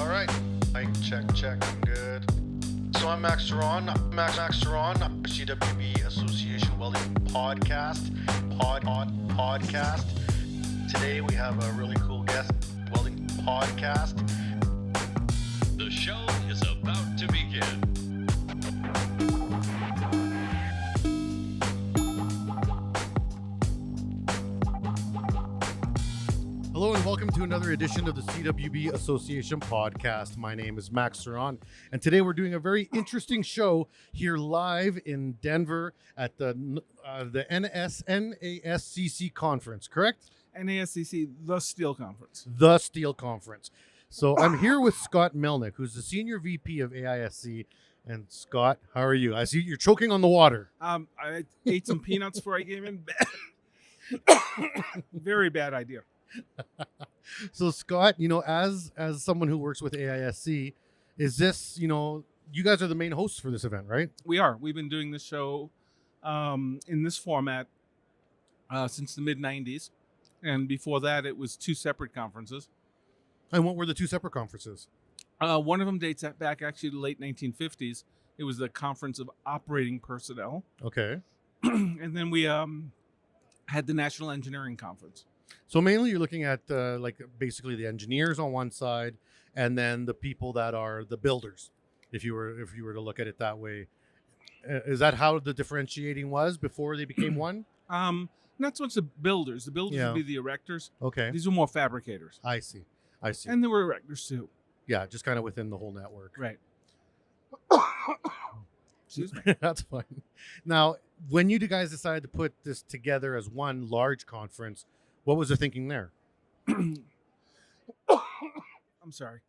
All right. Mic check. Good. So I'm Max Ceron. Max Ceron, CWB Association Welding Podcast. Podcast. Today we have a really cool guest. Welding Podcast. The show is about to begin. Hello and welcome to another edition of the CWB Association podcast. My name is Max Ceron, and today we're doing a very interesting show here live in Denver at the NASCC conference, correct? NASCC, the Steel Conference. The Steel Conference. So I'm here with Scott Melnick, who's the Senior VP of AISC. And Scott, how are you? I see you're choking on the water. I ate some peanuts before I came in. Very bad idea. So Scott, as someone who works with AISC, is this, you guys are the main hosts for this event, right? We are. We've been doing this show in this format since the mid-'90s. And before that, it was two separate conferences. And what were the two separate conferences? One of them dates back actually to the late 1950s. It was the Conference of Operating Personnel. Okay. And then we had the National Engineering Conference. So mainly you're looking at basically the engineers on one side, and then the people that are the builders, if you were to look at it that way. Is that how the differentiating was before they became one? Not so much the builders. The builders would be the erectors. Okay. These were more fabricators. I see. And there were erectors too. Yeah, just kind of within the whole network. Right. Excuse me. That's fine. Now, when you guys decided to put this together as one large conference, what was the thinking there? I'm sorry.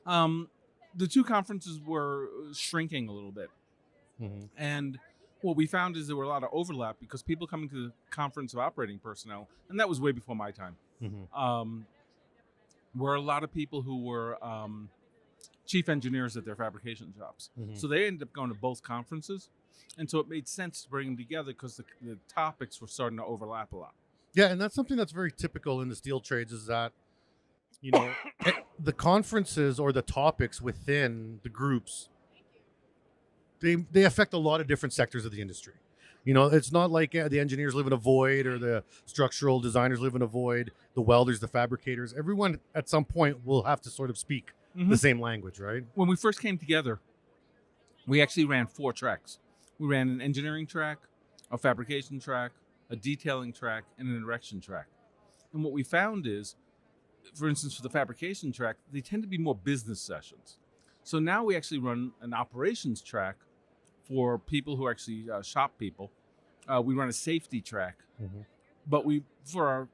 The two conferences were shrinking a little bit. Mm-hmm. And what we found is there were a lot of overlap because people coming to the Conference of Operating Personnel, and that was way before my time, were a lot of people who were chief engineers at their fabrication shops. Mm-hmm. So they ended up going to both conferences. And so it made sense to bring them together because the topics were starting to overlap a lot. Yeah, and that's something that's very typical in the steel trades is that, the conferences or the topics within the groups, they affect a lot of different sectors of the industry. It's not like the engineers live in a void or the structural designers live in a void, the welders, the fabricators. Everyone at some point will have to sort of speak the same language, right? When we first came together, we actually ran 4 tracks. We ran an engineering track, a fabrication track, a detailing track, and an erection track. And what we found is, for instance, for the fabrication track, they tend to be more business sessions. So now we actually run an operations track for people who are actually shop people. We run a safety track. Mm-hmm. But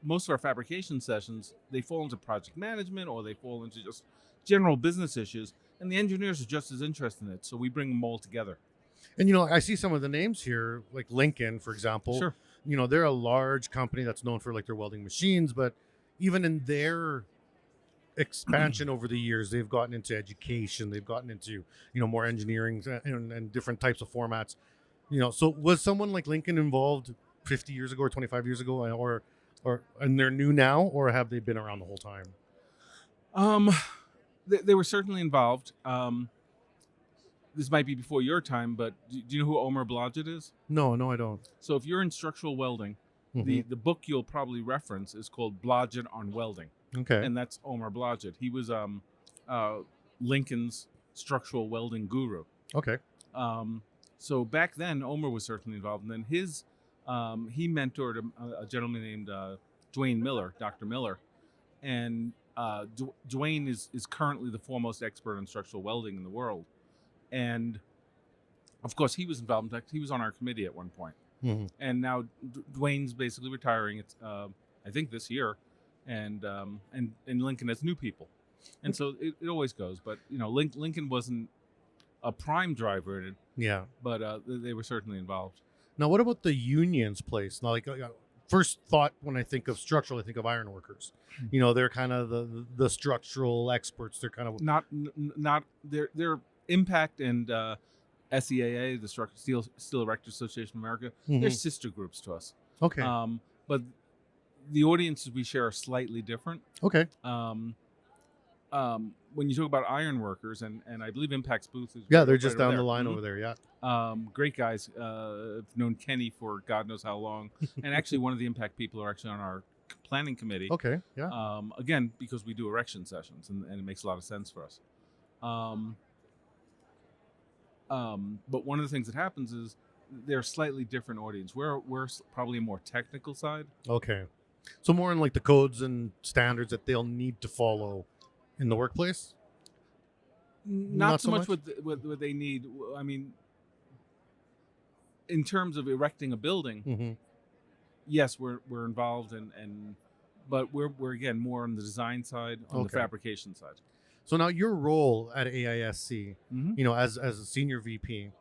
most of our fabrication sessions, they fall into project management or they fall into just general business issues. And the engineers are just as interested in it. So we bring them all together. And, I see some of the names here, like Lincoln, for example. Sure. They're a large company that's known for like their welding machines, but even in their expansion over the years, they've gotten into education, they've gotten into, more engineering and different types of formats. So was someone like Lincoln involved 50 years ago or 25 years ago or and they're new now, or have they been around the whole time? They were certainly involved. This might be before your time, but do you know who Omer Blodgett is? No, I don't. So if you're in structural welding, the book you'll probably reference is called Blodgett on Welding. Okay. And that's Omer Blodgett. He was Lincoln's structural welding guru. Okay. So back then, Omer was certainly involved. And then he mentored a gentleman named Dwayne Miller, Dr. Miller. And Dwayne is currently the foremost expert on structural welding in the world. And, of course, he was involved. In fact, he was on our committee at one point. Mm-hmm. And now Dwayne's basically retiring. It's I think this year, and Lincoln has new people, and so it always goes. But Lincoln wasn't a prime driver in it. Yeah. But they were certainly involved. Now, what about the union's place? Now, first thought when I think of structural, I think of iron workers. They're kind of the structural experts. They're kind of not their Impact and SEAA, the Steel Erectors Association of America, they're sister groups to us. Okay. But the audiences we share are slightly different. Okay. when you talk about iron workers, and I believe Impact's booth is Yeah, right they're over just there. down the line Mhm. over there. Yeah. Great guys. I've known Kenny for God knows how long, and actually one of the Impact people are actually on our planning committee. Okay. Yeah. Again, because we do erection sessions, and it makes a lot of sense for us. But one of the things that happens is they're a slightly different audience. We're probably a more technical side. Okay. So more in like the codes and standards that they'll need to follow in the workplace. Not so much what they need. I mean, in terms of erecting a building, Mm-hmm. yes, we're involved but we're again more on the design side, on the Okay. fabrication side. So now your role at AISC, Mm-hmm. as a senior VP,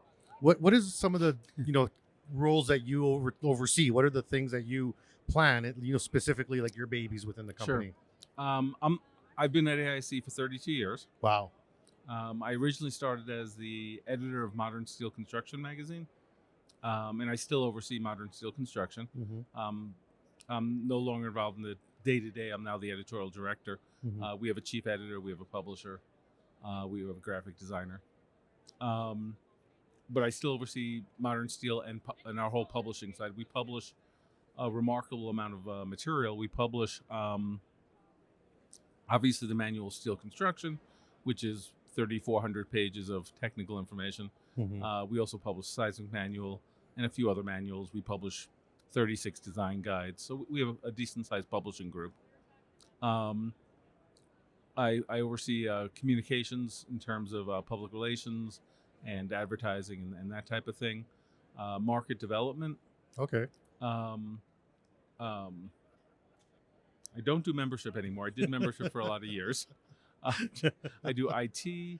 what is some of the roles that you oversee? What are the things that you plan? Specifically like your babies within the Sure. company. I've been at AIC for 32 years. Wow. I originally started as the editor of Modern Steel Construction magazine, and I still oversee Modern Steel Construction. Mm-hmm. I'm no longer involved in the day-to-day. I'm now the editorial director. Mm-hmm. We have a chief editor, we have a publisher, we have a graphic designer. But I still oversee Modern Steel and our whole publishing side. We publish a remarkable amount of material. We publish, obviously, the Manual of Steel Construction, which is 3,400 pages of technical information. Mm-hmm. We also publish Seismic Manual and a few other manuals. We publish 36 design guides. So we have a decent-sized publishing group. I oversee communications in terms of public relations and advertising and that type of thing. Market development. Okay. I don't do membership anymore. I did membership for a lot of years. I do IT.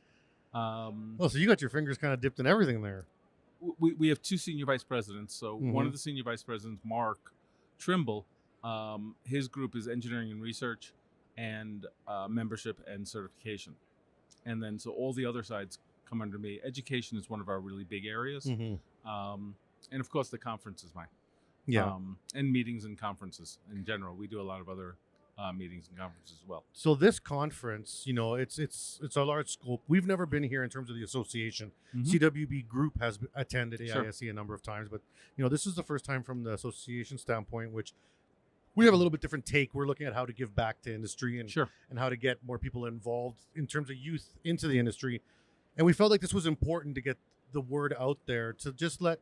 So you got your fingers kind of dipped in everything there. We have two senior vice presidents. So one Mhm. of the senior vice presidents, Mark Trimble, his group is engineering and research and membership and certification. And then so all the other sides come under me. Education is one of our really big areas. Mm-hmm. And of course the conference is mine. Yeah. And meetings and conferences in general. We do a lot of other meetings and conferences as well. So this conference, it's a large scope. We've never been here in terms of the association. Mhm. CWB Group has attended Sure. AISC a number of times, but this is the first time from the association standpoint, which we have a little bit different take. We're looking at how to give back to industry and Sure. how to get more people involved in terms of youth into the industry. And we felt like this was important to get the word out there to just let,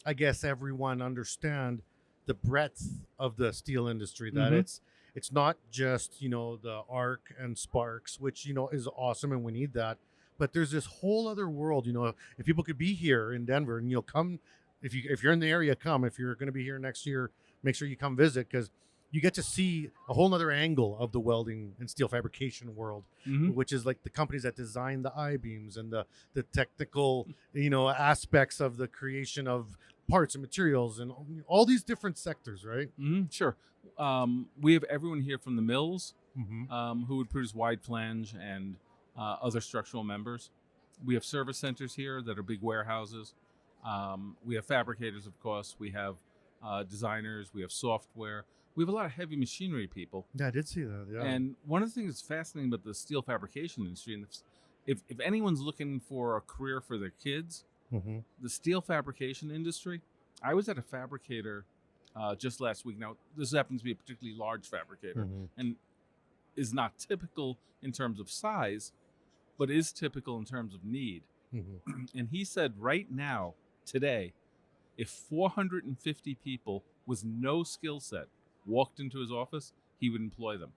I guess, everyone understand the breadth of the steel industry, that Mhm. it's not just, the arc and sparks, which, is awesome and we need that. But there's this whole other world, if people could be here in Denver and, come, if you're in the area, come. If you're going to be here next year, make sure you come visit, because you get to see a whole nother angle of the welding and steel fabrication world, Mhm. which is like the companies that design the I-beams and the technical, aspects of the creation of parts and materials and all these different sectors, right? Mhm. Sure. We have everyone here from the mills Mm-hmm. who would produce wide flange and other structural members. We have service centers here that are big warehouses. We have fabricators, of course. We have designers. We have software. We have a lot of heavy machinery people. Yeah, I did see that. Yeah. And one of the things that's fascinating about the steel fabrication industry, and if anyone's looking for a career for their kids, Mm-hmm. the steel fabrication industry, I was at a fabricator just last week. Now, this happens to be a particularly large fabricator Mm-hmm. and is not typical in terms of size, but is typical in terms of need. Mm-hmm. And he said right now, today, if 450 people with no skill set walked into his office, he would employ them.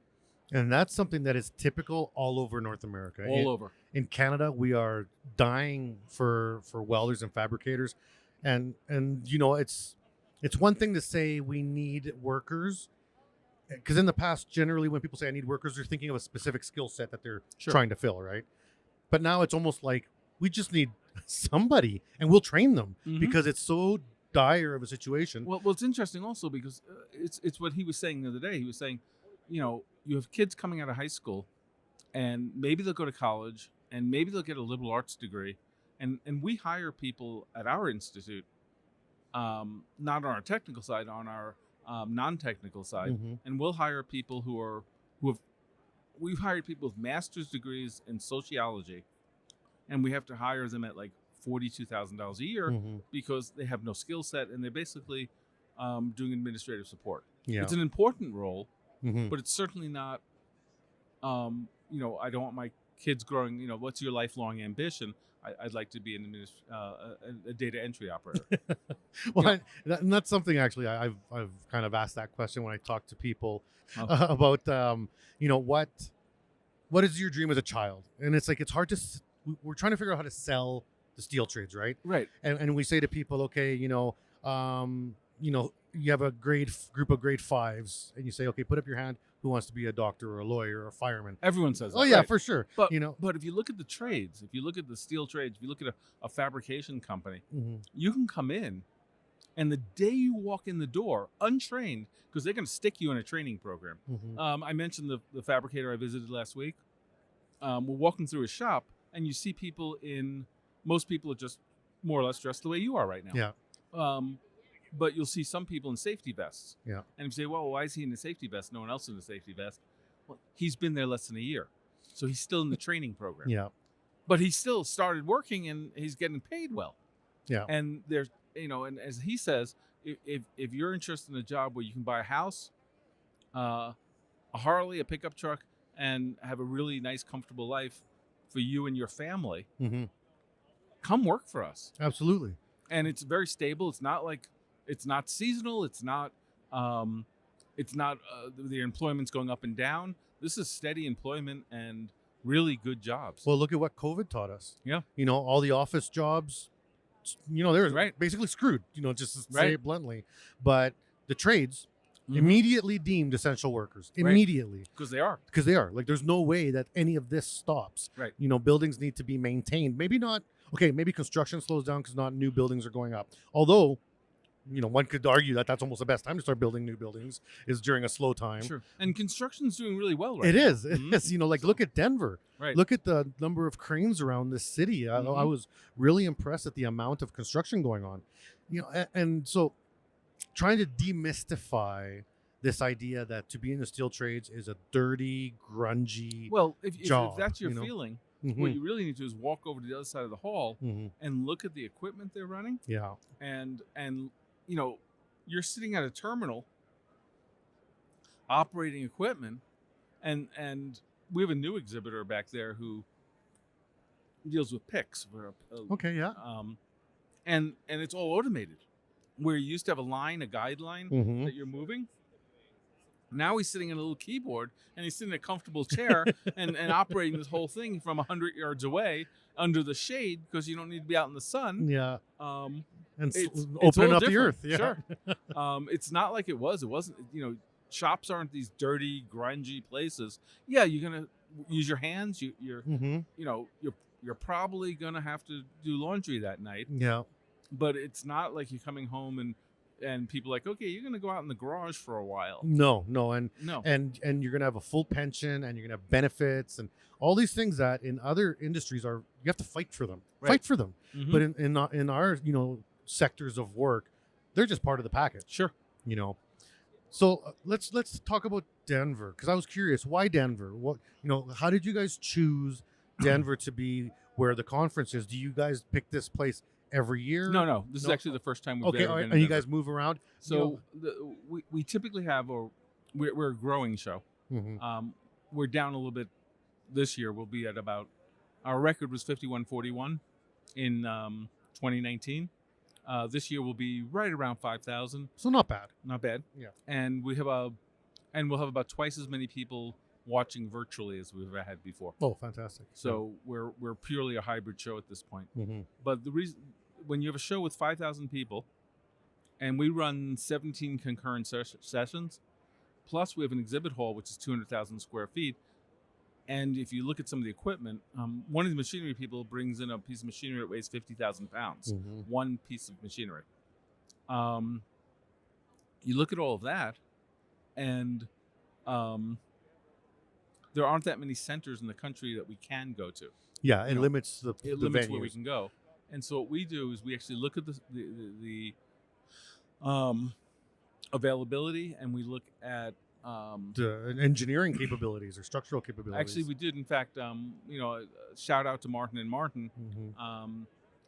And that's something that is typical all over North America. All over. In Canada, we are dying for welders and fabricators, and it's one thing to say we need workers, because in the past, generally when people say I need workers, they're thinking of a specific skill set that they're Sure. trying to fill, right? But now it's almost like we just need somebody, and we'll train them Mhm. because it's so dire of a situation. Well, it's interesting also because it's what he was saying the other day. He was saying, you have kids coming out of high school, and maybe they'll go to college, and maybe they'll get a liberal arts degree, and we hire people at our institute, not on our technical side, on our non-technical side, Mhm. and we'll hire people who we've hired people with master's degrees in sociology, and we have to hire them at like $42,000 a year because they have no skill set and they're basically doing administrative support. Yeah. It's an important role, but it's certainly not. I don't want my kids growing. What's your lifelong ambition? I'd like to be a data entry operator. Well, and that's something actually I've kind of asked that question when I talk to people about what is your dream as a child, and it's like it's hard to we're trying to figure out how to sell the steel trades, right? Right. And we say to people, okay, you have a group of grade 5s, and you say, okay, put up your hand. Who wants to be a doctor or a lawyer or a fireman? Everyone says that. Oh yeah, right. for sure. But but if you look at the trades, if you look at the steel trades, if you look at a fabrication company, you can come in, and the day you walk in the door, untrained, because they're going to stick you in a training program. I mentioned the fabricator I visited last week. We're walking through a shop, and you see people most people are just more or less dressed the way you are right now. Yeah. But you'll see some people in safety vests. Yeah. And you say, well, why is he in a safety vest? No one else in a safety vest. Well, he's been there less than a year. So he's still in the training program. Yeah. But he still started working and he's getting paid well. Yeah. And there's, and as he says, if you're interested in a job where you can buy a house, a Harley, a pickup truck, and have a really nice, comfortable life for you and your family, come work for us. Absolutely. And it's very stable. It's not seasonal. It's not the employment's going up and down. This is steady employment and really good jobs. Well, look at what COVID taught us. Yeah. All the office jobs, they're Right. basically screwed, just to say Right. it bluntly. But the trades immediately deemed essential workers. Immediately. Because they are. Because they are. Like, there's no way that any of this stops. Right. Buildings need to be maintained. Maybe not. Okay, maybe construction slows down because not new buildings are going up. Although, one could argue that that's almost the best time to start building new buildings is during a slow time. Sure. And construction's doing really well right It now. is. It is. Look at Denver. Right. Look at the number of cranes around this city. I was really impressed at the amount of construction going on. And so trying to demystify this idea that to be in the steel trades is a dirty, grungy Well, if job, that's your feeling, what you really need to do is walk over to the other side of the hall and look at the equipment they're running. Yeah. And you're sitting at a terminal operating equipment, and we have a new exhibitor back there who deals with picks. Okay, yeah. And it's all automated. Where you used to have a guideline that you're moving. Now he's sitting in a little keyboard, and he's sitting in a comfortable chair and operating this whole thing from 100 yards away under the shade because you don't need to be out in the sun. Yeah. And opening up different. the earth. Yeah. Sure. It's not like it was. It wasn't, shops aren't these dirty, grungy places. Yeah, you're going to use your hands. You're probably going to have to do laundry that night. Yeah. But it's not like you're coming home and people are like, okay, you're going to go out in the garage for a while. No. No. And you're going to have a full pension, and you're going to have benefits and all these things that in other industries you have to fight for them. Right. Fight for them. But in our, sectors of work, they're just part of the package. Sure. So let's talk about Denver, because I was curious, why Denver? What, how did you guys choose Denver to be where the conference is? Do you guys pick this place every year? No. This is actually the first time we've ever been in and you Denver. guys move around? So we typically have, we're a growing show. We're down a little bit this year. We'll be at our record was 5141 in 2019. This year we'll be right around 5,000. So not bad. Not bad. Yeah. And we'll have about twice as many people watching virtually as we've ever had before. Oh, fantastic. So we're purely a hybrid show at this point. But the reason, when you have a show with 5,000 people, and we run 17 concurrent sessions, plus we have an exhibit hall which is 200,000 square feet. And if you look at some of the equipment, one of the machinery people brings in a piece of machinery that weighs 50,000 pounds. One piece of machinery. You look at all of that, and there aren't that many centers in the country that we can go to. Yeah, it limits the limits venues. where we can go. And so what we do is we actually look at the availability, and we look at The engineering capabilities or structural capabilities. Actually, we did. In fact, shout out to Martin and Martin. Mhm.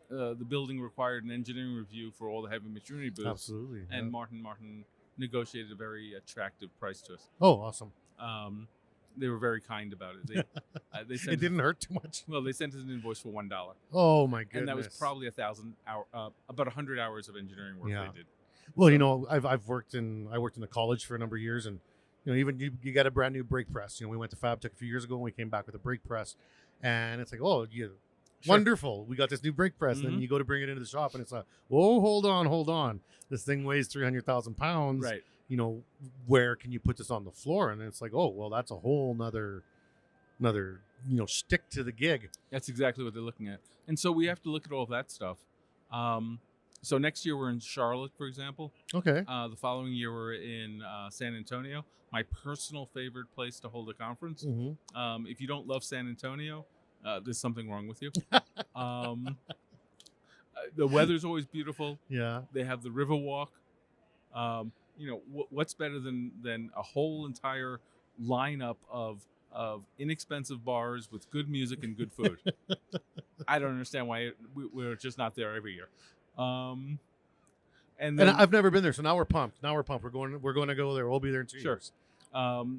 The building required an engineering review for all the heavy machinery booths. Absolutely. And yeah. Martin negotiated a very attractive price to us. Oh, awesome. They were very kind about it. They sent It didn't hurt too much. Well, they sent us an invoice for $1. Oh my goodness. And that was probably 1,000 hour, about 100 hours of engineering work Yeah. they did. Well, So- I worked in the college for a number of years, and even you got a brand new brake press. We went to FabTech a few years ago, and we came back with a brake press, and it's like, oh, yeah, Sure. wonderful, we got this new brake press. And then Mhm. you go to bring it into the shop, and it's like, oh, hold on, this thing weighs 300,000 pounds. Right. Where can you put this on the floor? And it's like, oh, well, that's a whole another shtick to the gig. That's exactly what they're looking at. And so we have to look at all of that stuff. So next year we're in Charlotte, for example. Okay. The following year we're in San Antonio, my personal favorite place to hold a conference. Mm-hmm. If you don't love San Antonio, there's something wrong with you. The weather's always beautiful. Yeah. They have the river walk. What's better than a whole entire lineup of inexpensive bars with good music and good food? I don't understand why we're just not there every year. And then, I've never been there, so now we're pumped. We're going to go there. We'll be there in 2 Sure. years.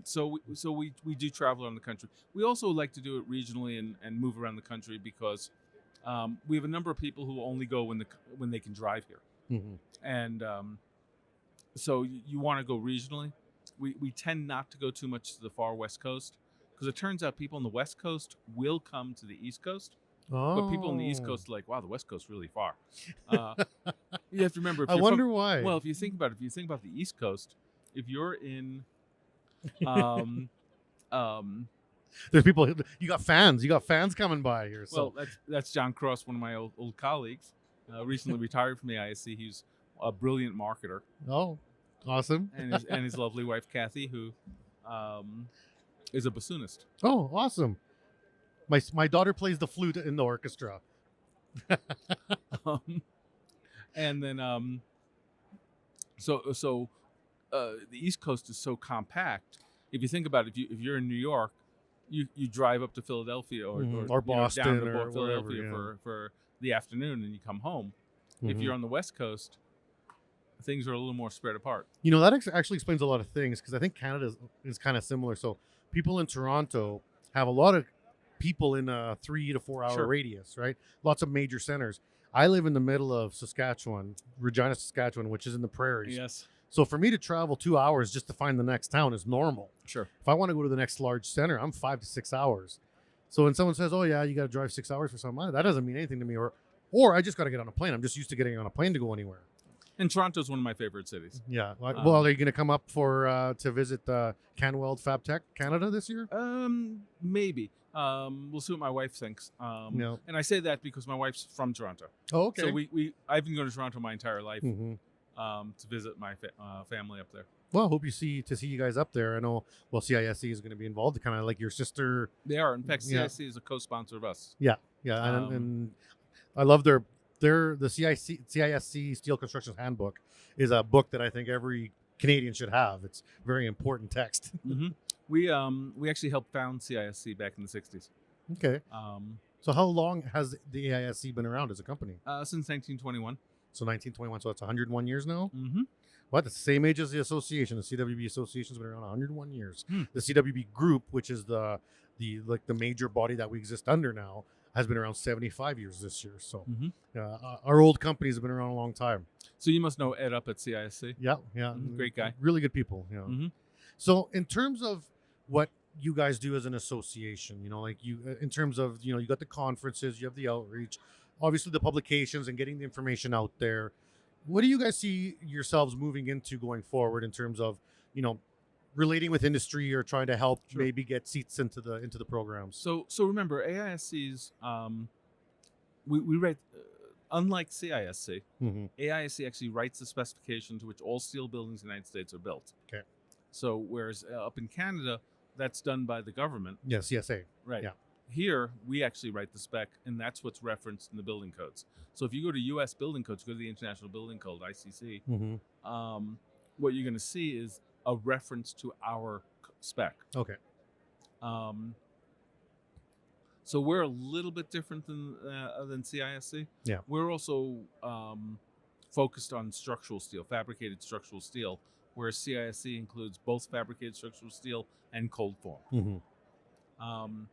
So we do travel around the country. We also like to do it regionally and move around the country because we have a number of people who only go when they can drive here. Mm-hmm. And so you want to go regionally. We tend not to go too much to the far West Coast because it turns out people on the West Coast will come to the East Coast. Oh. But people on the East Coast are like, wow, the West Coast is really far. You have to remember. I wonder why. Well, if you think about the East Coast, if you're in, there's people. You got fans. You got fans coming by here. So. well, that's John Cross, one of my old colleagues, recently retired from the AISC. He's a brilliant marketer, Oh, awesome. and his lovely wife Kathy, who is a bassoonist. Oh, awesome. My daughter plays the flute in the orchestra. And then so the East Coast is so compact. If you think about it, if you're in New York, you drive up to Philadelphia or Boston down to or Philadelphia wherever, for the afternoon, and you come home. If Mhm. you're on the West Coast, things are a little more spread apart. That actually explains a lot of things because I think Canada is kind of similar. So people in Toronto have a lot of people in a 3 to 4 hour Sure. radius, right? Lots of major centers. I live in the middle of Saskatchewan, Regina, Saskatchewan, which is in the prairies. Yes, So for me to travel 2 hours just to find the next town is normal. sure. If I want to go to the next large center, I'm 5 to 6 hours. So when someone says, "Oh yeah, you got to drive 6 hours for something," that doesn't mean anything to me. Or I just got to get on a plane. I'm just used to getting on a plane to go anywhere. And Toronto's one of my favorite cities. Yeah. Well, are you going to come up to visit CanWeld FabTech Canada this year? Maybe. We'll see what my wife thinks. Yeah. And I say that because my wife's from Toronto. Oh, okay. So I've been going to Toronto my entire life Mhm. to visit my family up there. Well, hope to see you guys up there. I know. Well, CISC is going to be involved, kind of like your sister. They are. In fact, Yeah. CIC is a co-sponsor of us. Yeah, and I love the CISC Steel Construction Handbook is a book that I think every Canadian should have. It's very important text. Mm-hmm. We actually helped found CISC back in the 60s. Okay. So how long has the AISC been around as a company? Since 1921. So 1921. So that's 101 years now. Mm-hmm. What? That's the same age as the association. The CWB Association has been around 101 years. Hmm. The CWB Group, which is the major body that we exist under now, has been around 75 years this year. So our old companies have been around a long time. So you must know Ed up at CISC. Yeah. Great guy. Really good people. Mm-hmm. So in terms of what you guys do as an association, in terms of, you got the conferences, you have the outreach, obviously the publications and getting the information out there. What do you guys see yourselves moving into going forward in terms of, relating with industry or trying to help maybe get seats into the programs? So remember, AISC's we write unlike CISC. Mm-hmm. AISC actually writes the specification to which all steel buildings in the United States are built. Okay. So whereas up in Canada, that's done by the government. Yeah, CSA. Right. Yeah. Here, we actually write the spec, and that's what's referenced in the building codes. So if you go to U.S. building codes, go to the International Building Code, ICC, Mm-hmm. what you're going to see is a reference to our spec. Okay. So we're a little bit different than CISC. Yeah. We're also focused on structural steel, fabricated structural steel, whereas CISC includes both fabricated structural steel and cold form. Mm-hmm.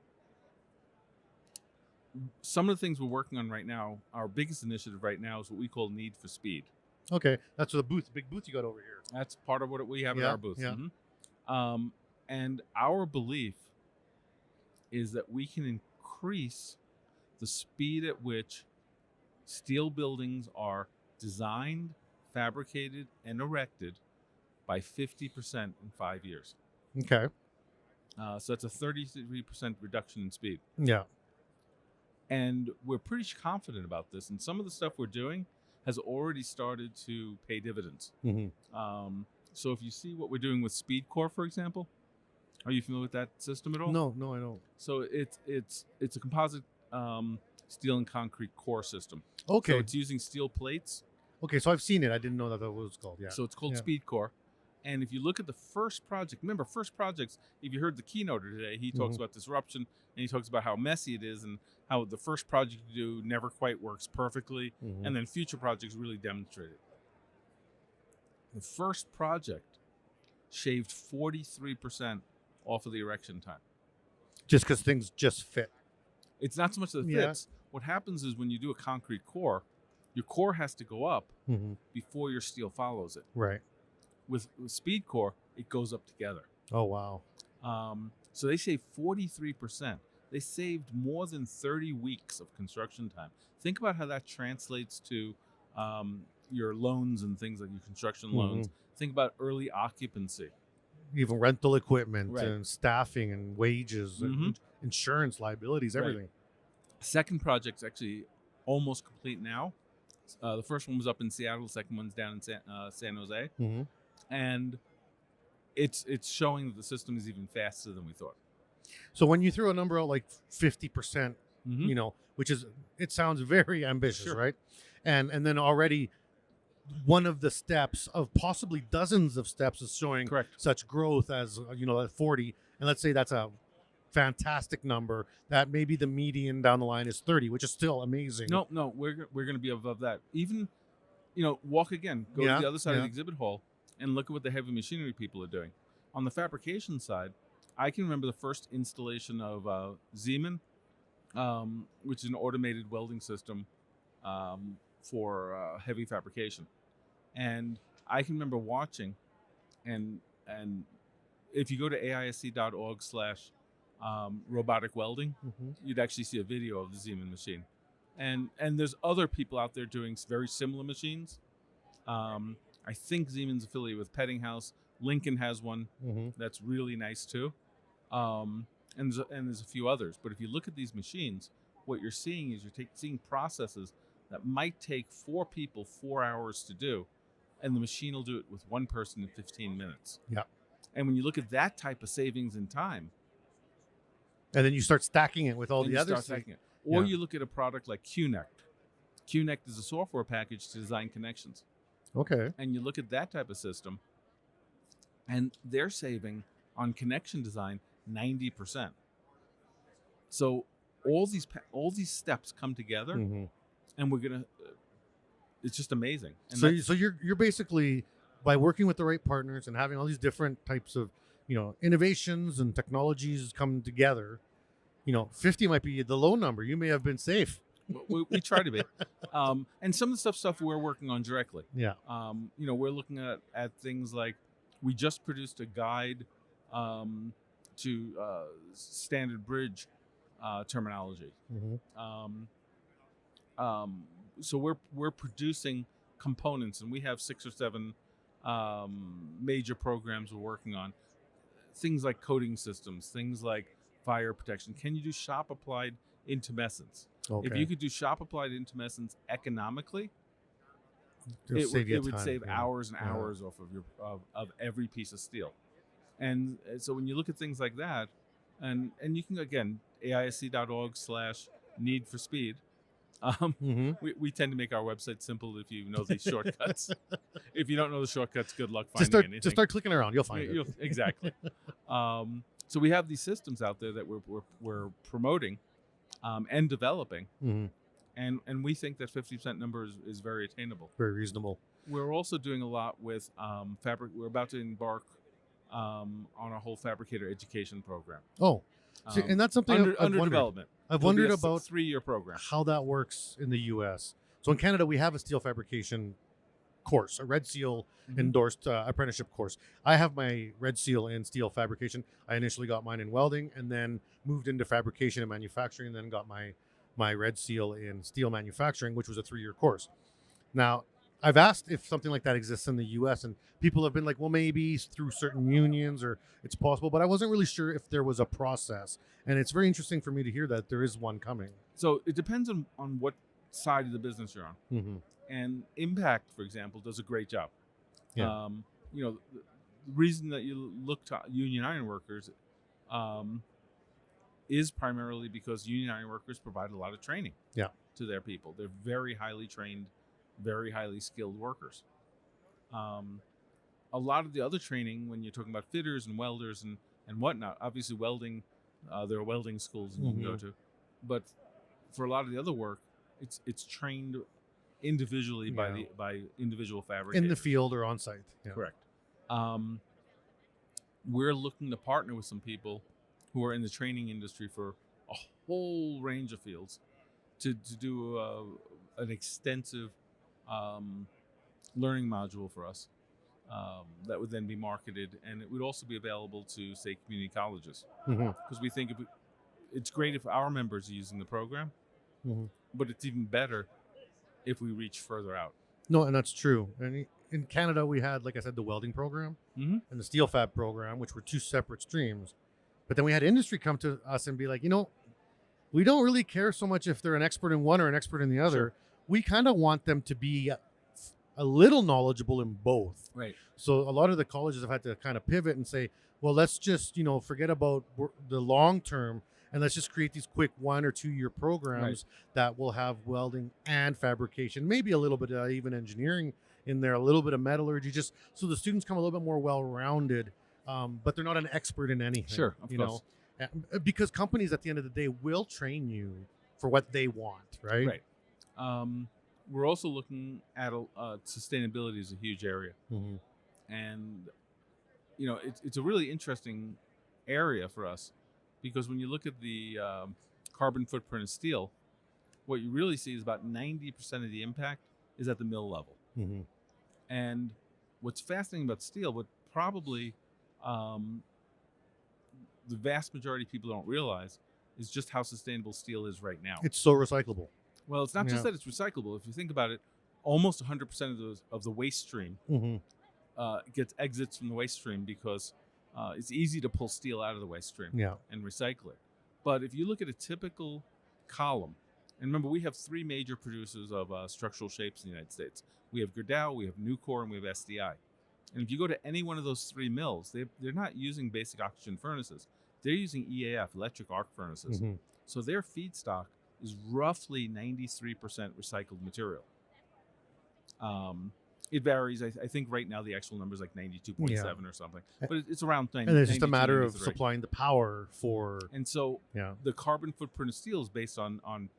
Some of the things we're working on right now, our biggest initiative right now is what we call Need for Speed. Okay, that's the big booth you got over here. That's part of what we have at Yeah, our booth. yeah. And our belief is that we can increase the speed at which steel buildings are designed, fabricated, and erected by 50% in 5 years. Okay. So that's a 33% reduction in speed. Yeah. And we're pretty confident about this. And some of the stuff we're doing has already started to pay dividends. Mm-hmm. So if you see what we're doing with SpeedCore, for example, are you familiar with that system at all? No, I don't. So it's a composite steel and concrete core system. Okay. So it's using steel plates. Okay, so I've seen it. I didn't know that was called. Yeah. So it's called Yeah. SpeedCore. And if you look at the first project, remember first projects, if you heard the keynoter today, he talks about disruption and he talks about how messy it is and how the first project you do never quite works perfectly. Mhm. And then future projects really demonstrate it. The first project shaved 43% off of the erection time. Just because things just fit. It's not so much that it Yeah. fits. What happens is when you do a concrete core, your core has to go up Mm-hmm. before your steel follows it. Right. With SpeedCore, it goes up together. Oh wow. So they saved 43%. They saved more than 30 weeks of construction time. Think about how that translates to your loans and things like your construction loans. Think about early occupancy. Even rental equipment Right. and staffing and wages and insurance liabilities, Right. everything. Second project's actually almost complete now. The first one was up in Seattle. The second one's down in San Jose. Mm-hmm. And it's showing that the system is even faster than we thought. So when you throw a number out like 50%, you know, which is, it sounds very ambitious, Sure. right? And then already one of the steps of possibly dozens of steps is showing Correct. such growth as, you know, at 40. And let's say that's a fantastic number, that maybe the median down the line is 30, which is still amazing. No, we're going to be above that. Even, you know, walk again, go to the other side of the exhibit hall and look at what the heavy machinery people are doing. On the fabrication side, I can remember the first installation of Zeman, which is an automated welding system for heavy fabrication. And I can remember watching, and if you go to AISC.org/robotic welding, you'd actually see a video of the Zeman machine. And there's other people out there doing very similar machines. I think Zeman's affiliated with Pettinghouse. Lincoln has one that's really nice too. And there's a few others. But if you look at these machines, what you're seeing is you're seeing processes that might take 4 people 4 hours to do, and the machine will do it with 1 person in 15 minutes. Yeah. And when you look at that type of savings in time, And then you start stacking it with all and the you others. start stacking it. Or Yeah. you look at a product like QNect. QNect is a software package to design connections. Okay. And you look at that type of system, and they're saving on connection design 90%. So all these steps come together, and we're gonna. It's just amazing. And So you're basically, by working with the right partners and having all these different types of, you know, innovations and technologies come together, you know, 50 might be the low number. You may have been safe. we try to be. And some of the stuff we're working on directly. Yeah. You know, we're looking at things like, we just produced a guide to standard bridge terminology. So we're producing components, and we have 6 or 7 major programs we're working on. Things like coating systems, things like fire protection. Can you do shop applied intumescence? Okay. If you could do shop applied intumescence economically, It'll it save you would time, save yeah. hours and Yeah. hours off of your of every piece of steel. And so when you look at things like that, and you can, again, AISC.org/need for speed, We tend to make our website simple if you know these shortcuts. If you don't know the shortcuts, good luck Just finding anything. just start clicking around. You'll find it. Exactly. So we have these systems out there that we're promoting and developing, and we think that 50% number is very attainable. Very reasonable. We're also doing a lot with We're about to embark on a whole Fabricator education program. Oh, see, and that's something under I've wondered. development. I've wondered about a 3-year program. how that works in the U.S. So in Canada, we have a steel fabrication course, a Red Seal endorsed apprenticeship course. I have my Red Seal in steel fabrication. I initially got mine in welding and then moved into fabrication and manufacturing, and then got my Red Seal in steel manufacturing, which was a 3-year course. Now, I've asked if something like that exists in the U.S., and people have been like, well, maybe through certain unions or it's possible, but I wasn't really sure if there was a process. And it's very interesting for me to hear that there is one coming. So it depends on what side of the business you're on. Mm-hmm. And Impact, for example, does a great job. Yeah. The reason that you look to union iron workers is primarily because union iron workers provide a lot of training to their people. They're very highly trained, very highly skilled workers. A lot of the other training, when you're talking about fitters and welders and whatnot, obviously welding, there are welding schools you can go to, but for a lot of the other work, it's trained individually by individual fabricators in the field or on site. Yeah. Correct. We're looking to partner with some people who are in the training industry for a whole range of fields to do an extensive learning module for us that would then be marketed, and it would also be available to, say, community colleges, because we think it's great if our members are using the program, but it's even better if we reach further out. No, and that's true. And in Canada, we had, like I said, the welding program and the steel fab program, which were 2 separate streams. But then we had industry come to us and be like, we don't really care so much if they're an expert in one or an expert in the other. Sure. We kind of want them to be a little knowledgeable in both. Right. So a lot of the colleges have had to kind of pivot and say, well, let's just, forget about the long term, and let's just create these quick 1 or 2 year programs that will have welding and fabrication, maybe a little bit of even engineering in there, a little bit of metallurgy, just so the students come a little bit more well-rounded, but they're not an expert in anything. Sure, of course. Because companies at the end of the day will train you for what they want, right? Right. We're also looking at sustainability is a huge area. And, it's a really interesting area for us, because when you look at the carbon footprint of steel, what you really see is about 90% of the impact is at the mill level. And what's fascinating about steel, what probably the vast majority of people don't realize, is just how sustainable steel is right now. It's so recyclable. Well, it's not just that it's recyclable. If you think about it, almost 100% of the waste stream gets exits from the waste stream, because it's easy to pull steel out of the waste stream and recycle it. But if you look at a typical column, and remember, we have 3 major producers of structural shapes in the United States. We have Gerdau, we have Nucor, and we have SDI. And if you go to any one of those 3 mills, they're not using basic oxygen furnaces. They're using EAF, electric arc furnaces. So their feedstock is roughly 93% recycled material. It varies. I think right now the actual number is like 92.7 or something, but it's around 90. And it's just a matter of supplying the power for. And so the carbon footprint of steel is based on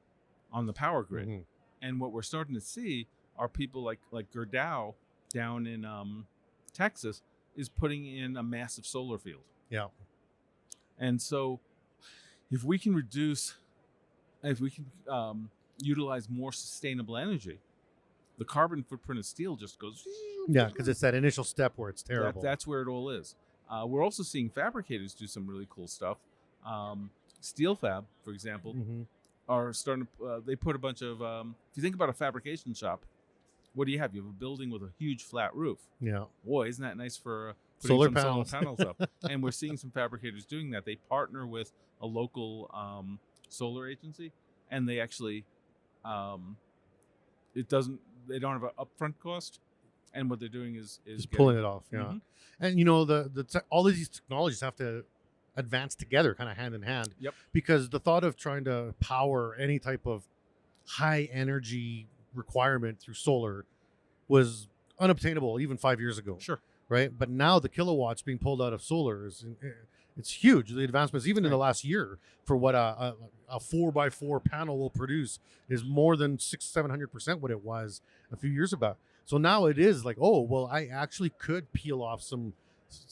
the power grid. And what we're starting to see are people like Gerdau down in Texas is putting in a massive solar field. Yeah. And so if we can utilize more sustainable energy, the carbon footprint of steel just goes. Yeah, because it's that initial step where it's terrible. That's where it all is. We're also seeing fabricators do some really cool stuff. Steel Fab, for example, are starting to, they put a bunch of, if you think about a fabrication shop, what do you have? You have a building with a huge flat roof. Yeah. Boy, isn't that nice for putting solar panels up? And we're seeing some fabricators doing that. They partner with a local solar agency, and they actually, they don't have an upfront cost, and what they're doing is just pulling it off. Yeah. And all of these technologies have to advance together, kind of hand in hand. Yep. Because the thought of trying to power any type of high energy requirement through solar was unobtainable even 5 years ago. Sure. Right. But now the kilowatts being pulled out of solar it's huge. The advancements, even in the last year, for what a 4x4 panel will produce is more than 600-700% what it was a few years ago. So now it is like, oh, well, I actually could peel off some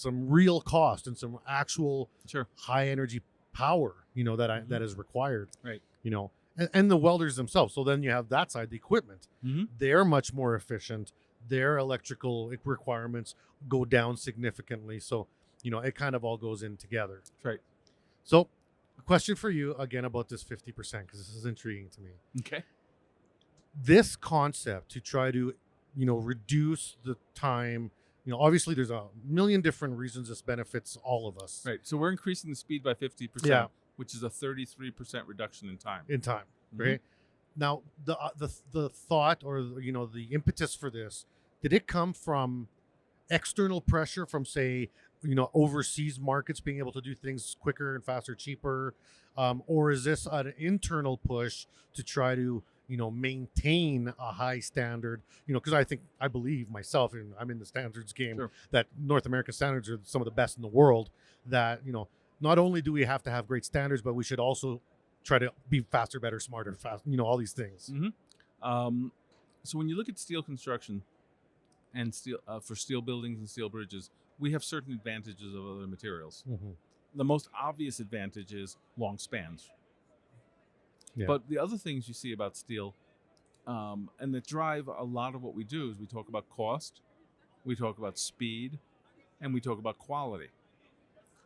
real cost and some actual high energy power, that is required. Right. And the welders themselves. So then you have that side, the equipment. They're much more efficient. Their electrical requirements go down significantly. So, it kind of all goes in together. Right. So a question for you again about this 50%, because this is intriguing to me. Okay. This concept to try to, reduce the time, obviously there's a million different reasons this benefits all of us. Right. So we're increasing the speed by 50%, which is a 33% reduction in time. Right. Now, the thought or, the impetus for this, did it come from external pressure from, say, overseas markets being able to do things quicker and faster, cheaper? Or is this an internal push to try to, maintain a high standard? Because I believe myself, and I'm in the standards game, that North American standards are some of the best in the world. That, not only do we have to have great standards, but we should also try to be faster, better, smarter, fast, all these things. So when you look at steel construction and steel for steel buildings and steel bridges, we have certain advantages of other materials. The most obvious advantage is long spans. But the other things you see about steel and that drive a lot of what we do is we talk about cost, we talk about speed, and we talk about quality.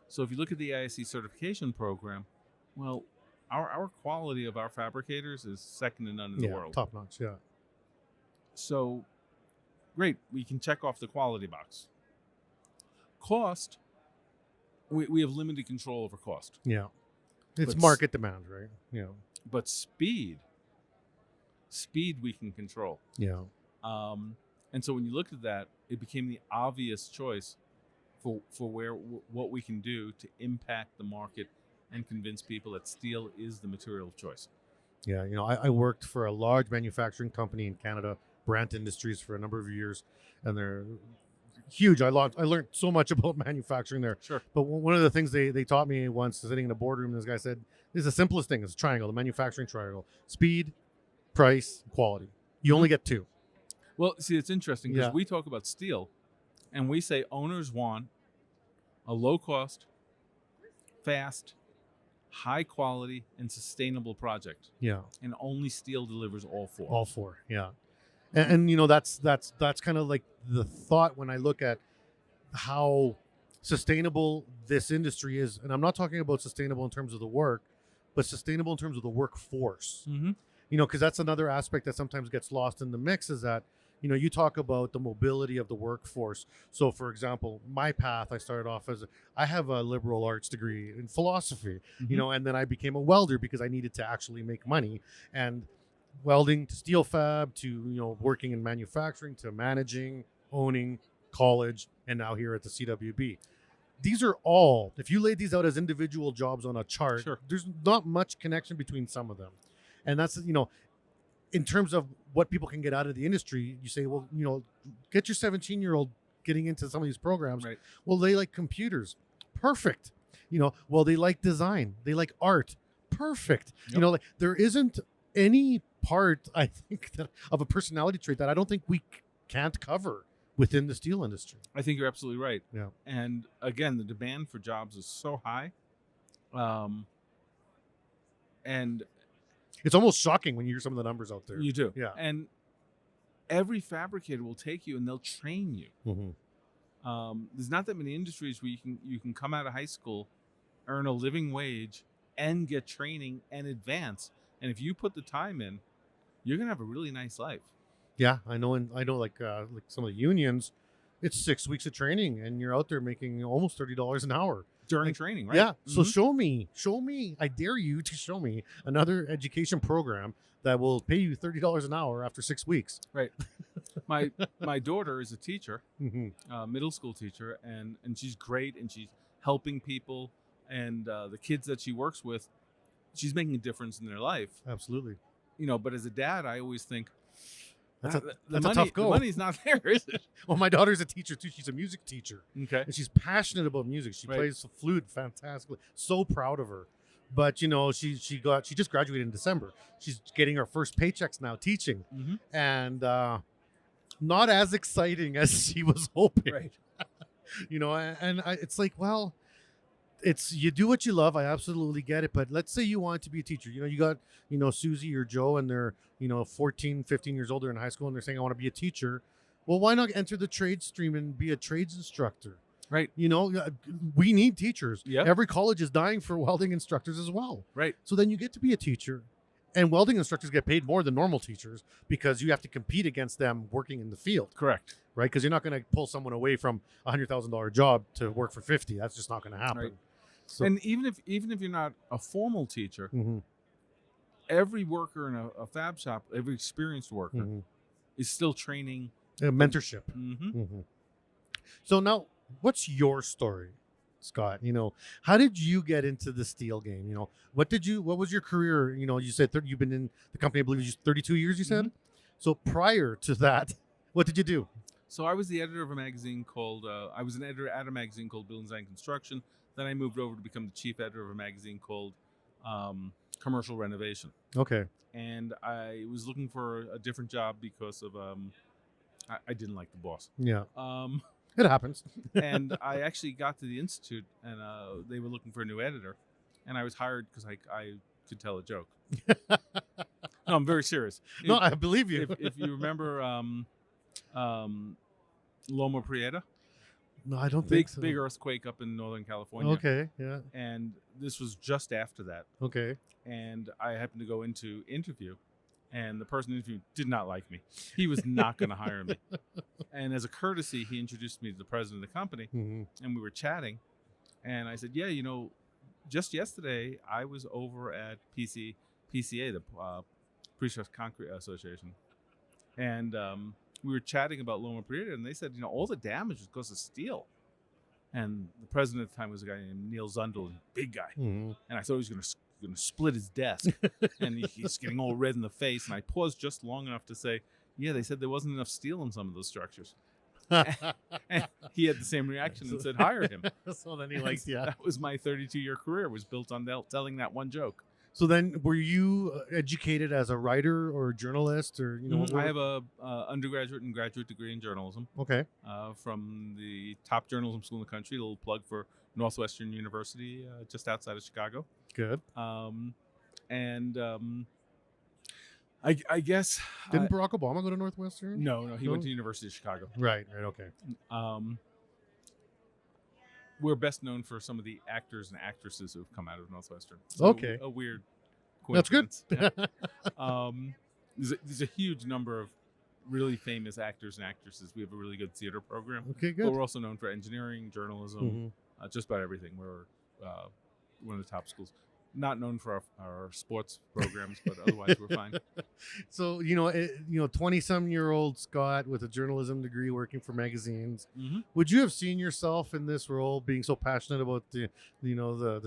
So if you look at the AISC certification program, well, our quality of our fabricators is second to none in the world. Top notch, So, great, we can check off the quality box. Cost, we have limited control over cost. It's market demand, right? But speed we can control. And so when you look at that, it became the obvious choice for what we can do to impact the market and convince people that steel is the material of choice. I worked for a large manufacturing company in Canada, Brandt Industries, for a number of years, and they're huge. I learned so much about manufacturing there. But one of the things they taught me once, sitting in a boardroom, this guy said, "This is the simplest thing. It's a triangle, the manufacturing triangle: speed, price, quality. You only get two." Well, see, it's interesting because we talk about steel, and we say owners want a low cost, fast, high quality, and sustainable project. And only steel delivers all four. All four, And that's kind of like the thought when I look at how sustainable this industry is. And I'm not talking about sustainable in terms of the work, but sustainable in terms of the workforce. Because that's another aspect that sometimes gets lost in the mix, is that, you talk about the mobility of the workforce. So, for example, my path, I started off I have a liberal arts degree in philosophy, and then I became a welder because I needed to actually make money. And welding to steel fab to, working in manufacturing to managing, owning, college, and now here at the CWB. These are all, if you laid these out as individual jobs on a chart, there's not much connection between some of them. And that's, in terms of what people can get out of the industry, you say, well, get your 17-year-old getting into some of these programs. Right. Well, they like computers. Perfect. Well, they like design. They like art. Perfect. There isn't any part, I think, of a personality trait that I don't think we can't cover within the steel industry. I think you're absolutely right. And again, the demand for jobs is so high. And it's almost shocking when you hear some of the numbers out there. You do. And every fabricator will take you and they'll train you. There's not that many industries where you can come out of high school, earn a living wage, and get training and advance. And if you put the time in, you're gonna have a really nice life. I know. And I know, like some of the unions, it's 6 weeks of training, and you're out there making almost $30 an hour during training, right? So show me. I dare you to show me another education program that will pay you $30 an hour after 6 weeks. Right. My daughter is a teacher, middle school teacher, and she's great, and she's helping people, and the kids that she works with, she's making a difference in their life. Absolutely. but as a dad, I always think That's a the tough go. The money's not there, is it? Well, my daughter's a teacher too. She's a music teacher. Okay. And she's passionate about music. She Right. plays the flute fantastically. So proud of her. But she just graduated in December. She's getting her first paychecks now teaching, Mm-hmm. and not as exciting as she was hoping. Right. It's like, well, you do what you love. I absolutely get it. But let's say you want to be a teacher. You got Susie or Joe, and they're 14, 15 years old. They're in high school, and they're saying, I want to be a teacher. Well, why not enter the trade stream and be a trades instructor? Right. We need teachers. Yeah. Every college is dying for welding instructors as well. Right. So then you get to be a teacher, and welding instructors get paid more than normal teachers because you have to compete against them working in the field, Correct. right? Because you're not going to pull someone away from a $100,000 job to work for 50. That's just not going to happen. Right. So, And even if you're not a formal teacher, Mhm, every worker in a fab shop, every experienced worker, mhm. is still training. Mentorship. Mm-hmm. Mhm. So now, what's your story, Scott? How did you get into the steel game? What was your career? You said you've been in the company, I believe, 32 years, you said? So prior to that, what did you do? So I was the editor of a magazine called, I was an editor at a magazine called Building Design Construction. Then I moved over to become the chief editor of a magazine called Commercial Renovation. Okay. And I was looking for a different job because of, I didn't like the boss. Yeah. Um, It happens. and I actually got to the Institute, and they were looking for a new editor. And I was hired because I could tell a joke. No, I'm very serious. No, I believe you. If you remember Loma Prieta, No, I don't big think so. big earthquake up in Northern California. Okay. Yeah. And this was just after that. Okay. And I happened to go into interview, and the person interviewed did not like me. He was not going to hire me. And as a courtesy, he introduced me to the president of the company, Mhm. and we were chatting. And I said, yeah, just yesterday I was over at PCA, the Prestressed Concrete Association. And we were chatting about Loma Prieta, and they said, all the damage is because of steel. And the president at the time was a guy named Neil Zundel, a big guy. Mhm. And I thought he was going to split his desk. And he's getting all red in the face. And I paused just long enough to say, yeah, they said there wasn't enough steel in some of those structures. And he had the same reaction and said, hire him. So then he likes, yeah. That was my 32-year career, was built on telling that one joke. So then, were you educated as a writer or a journalist, or I have a undergraduate and graduate degree in journalism Okay. from the top journalism school in the country. A little plug for Northwestern University, just outside of Chicago. Good. I guess Didn't Barack Obama go to Northwestern? no, he No? went to the University of Chicago. Right. Okay. We're best known for some of the actors and actresses who have come out of Northwestern. Okay. A weird That's good. coincidence. Yeah. There's a huge number of really famous actors and actresses. We have a really good theater program. Okay. But Good. we're also known for engineering, journalism, Mhm. just about everything. We're one of the top schools. Not known for our sports programs, but otherwise we're fine. So 20-some-year-old Scott with a journalism degree working for magazines. Mm-hmm. Would you have seen yourself in this role, being so passionate about the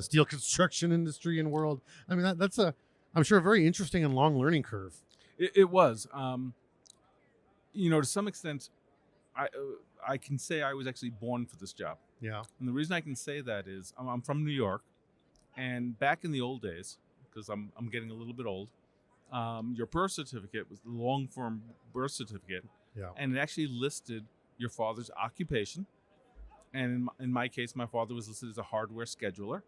steel construction industry and world? I mean, that's I'm sure a very interesting and long learning curve. It was. To some extent, I can say I was actually born for this job. Yeah. And the reason I can say that is I'm from New York, and back in the old days, because I'm getting a little bit old, your birth certificate was the long form birth certificate, Yeah. and it actually listed your father's occupation. And in my case, my father was listed as a hardware scheduler,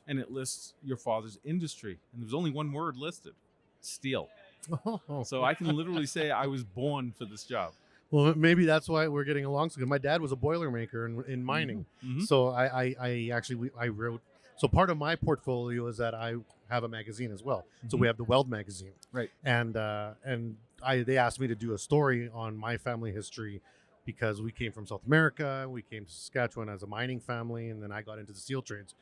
and it lists your father's industry. And there's only one word listed: steel. So I can literally say I was born for this job. Well, maybe that's why we're getting along so good. My dad was a boilermaker in mining. Mhm. So I wrote. So part of my portfolio is that I have a magazine as well. So we have the Weld magazine, Right. And they asked me to do a story on my family history because we came from South America. We came to Saskatchewan as a mining family, and then I got into the steel trades.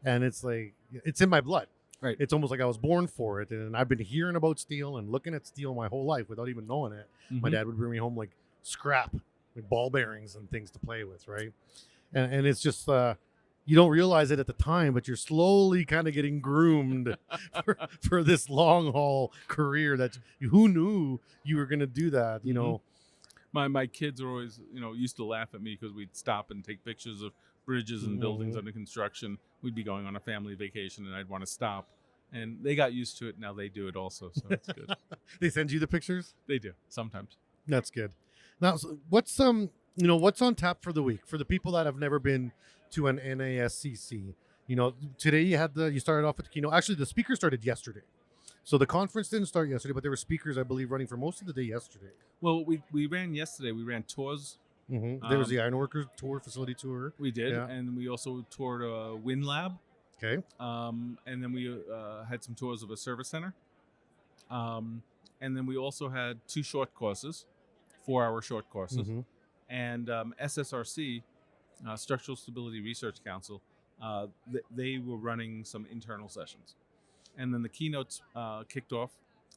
And it's like it's in my blood. Right. It's almost like I was born for it, and I've been hearing about steel and looking at steel my whole life without even knowing it. My Mhm. dad would bring me home like scrap, like ball bearings and things to play with, right? And it's just you don't realize it at the time, but you're slowly kind of getting groomed for this long haul career that who knew you were going to do that, you know? My kids are always, used to laugh at me because we'd stop and take pictures of bridges and buildings under construction. We'd be going on a family vacation and I'd want to stop. And they got used to it. Now they do it also. So it's good. They send you the pictures? They do sometimes. That's good. Now, so what's what's on tap for the week for the people that have never been to an NASCC? Today you started off with the keynote. Actually, the speaker started yesterday. So the conference didn't start yesterday, but there were speakers, I believe, running for most of the day yesterday. Well, we ran yesterday. We ran tours. There was the Ironworkers tour, facility tour. We did, Yeah. and we also toured a wind lab. Okay. And then we had some tours of a service center. And then we also had 2 short courses, 4-hour short courses. And SSRC, Structural Stability Research Council, they were running some internal sessions. And then the keynotes kicked off.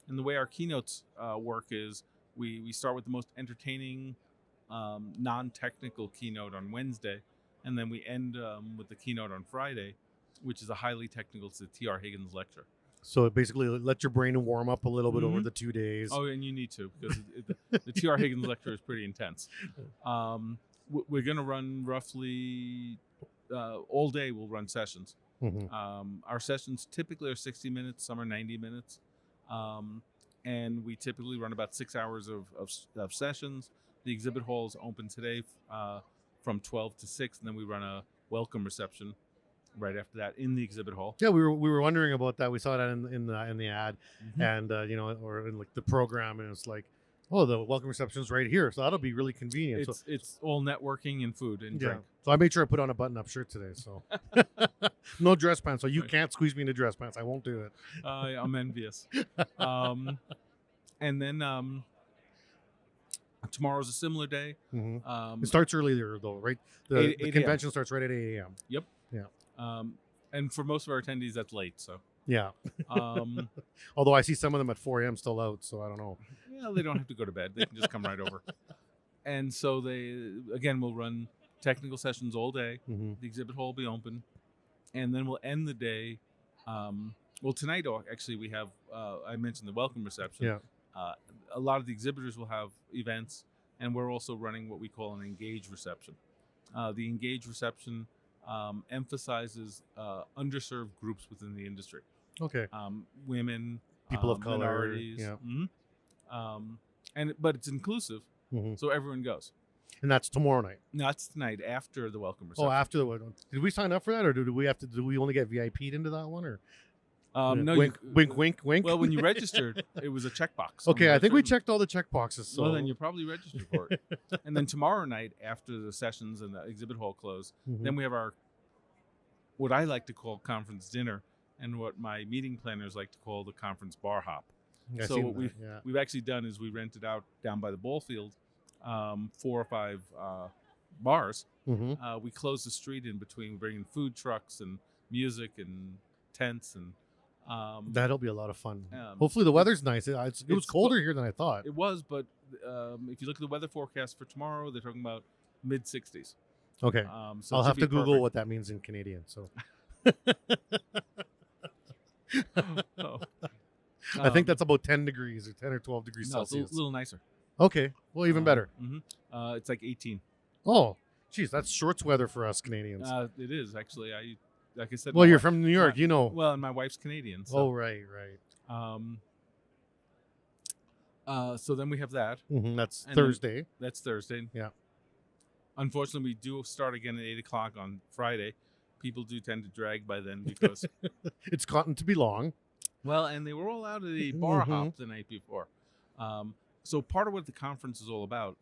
And the way our keynotes work is we start with the most entertaining, non-technical keynote on Wednesday. And then we end with the keynote on Friday, which is a highly technical. It's the T.R. Higgins lecture. So basically, let your brain warm up a little bit over the 2 days. Oh, and you need to, because the T.R. Higgins lecture is pretty intense. We're going to run roughly all day. We'll run sessions. Our sessions typically are 60 minutes. Some are 90 minutes. And we typically run about 6 hours of sessions. The exhibit hall is open today from 12 to 6, and then we run a welcome reception right after that in the exhibit hall. Yeah, we were wondering about that. We saw that in the ad, and or in like the program, and it's like, oh, the welcome reception is right here, so that'll be really convenient. It's all networking and food and drink. So I made sure I put on a button-up shirt today. So no dress pants. So you can't squeeze me into dress pants. I won't do it. I'm envious. And then tomorrow's a similar day. It starts earlier though, right? The convention starts right at 8 a.m. Yep. Yeah. And for most of our attendees, that's late. So yeah. Although I see some of them at 4 a.m. still out, so I don't know. Yeah, they don't have to go to bed. They can just come right over. And so we'll run technical sessions all day. The exhibit hall will be open, and then we'll end the day. Tonight actually we have. I mentioned the welcome reception. Yeah. A lot of the exhibitors will have events, and we're also running what we call an engage reception. The engage reception emphasizes underserved groups within the industry. Okay. Women, people of color, minorities. Yeah. But it's inclusive, so everyone goes. And that's tomorrow night. No, that's tonight after the welcome reception. Oh, after the welcome. Did we sign up for that, or do we only get VIP'd into that one, or? No. Wink, wink. Well, when you registered, it was a checkbox. Okay, I think we checked all the check boxes. So. Well, then you probably registered for it. And then tomorrow night, after the sessions and the exhibit hall close, then we have what I like to call conference dinner, and what my meeting planners like to call the conference bar hop. So what we've actually done is we rented out down by the ball field 4 or 5 bars. We close the street in between, bringing food trucks and music and tents and. That'll be a lot of fun. Hopefully the weather's nice. It was colder here than I thought. It was, but if you look at the weather forecast for tomorrow, they're talking about mid-60s. Okay. So I'll have to Google what that means in Canadian. So. I think that's about 10 degrees or 10 or 12 degrees Celsius. It's a little nicer. Okay. Well, even better. It's like 18. Oh, geez, that's shorts weather for us Canadians. It is, actually. Like I said. Well, you're from New York, you know. Well, and my wife's Canadian. So. Oh, right. So then we have that. That's Thursday. That's Thursday. Yeah. Unfortunately, we do start again at 8 o'clock on Friday. People do tend to drag by then because it's gotten to be long. Well, and they were all out of the bar hop the night before. So part of what the conference is all about,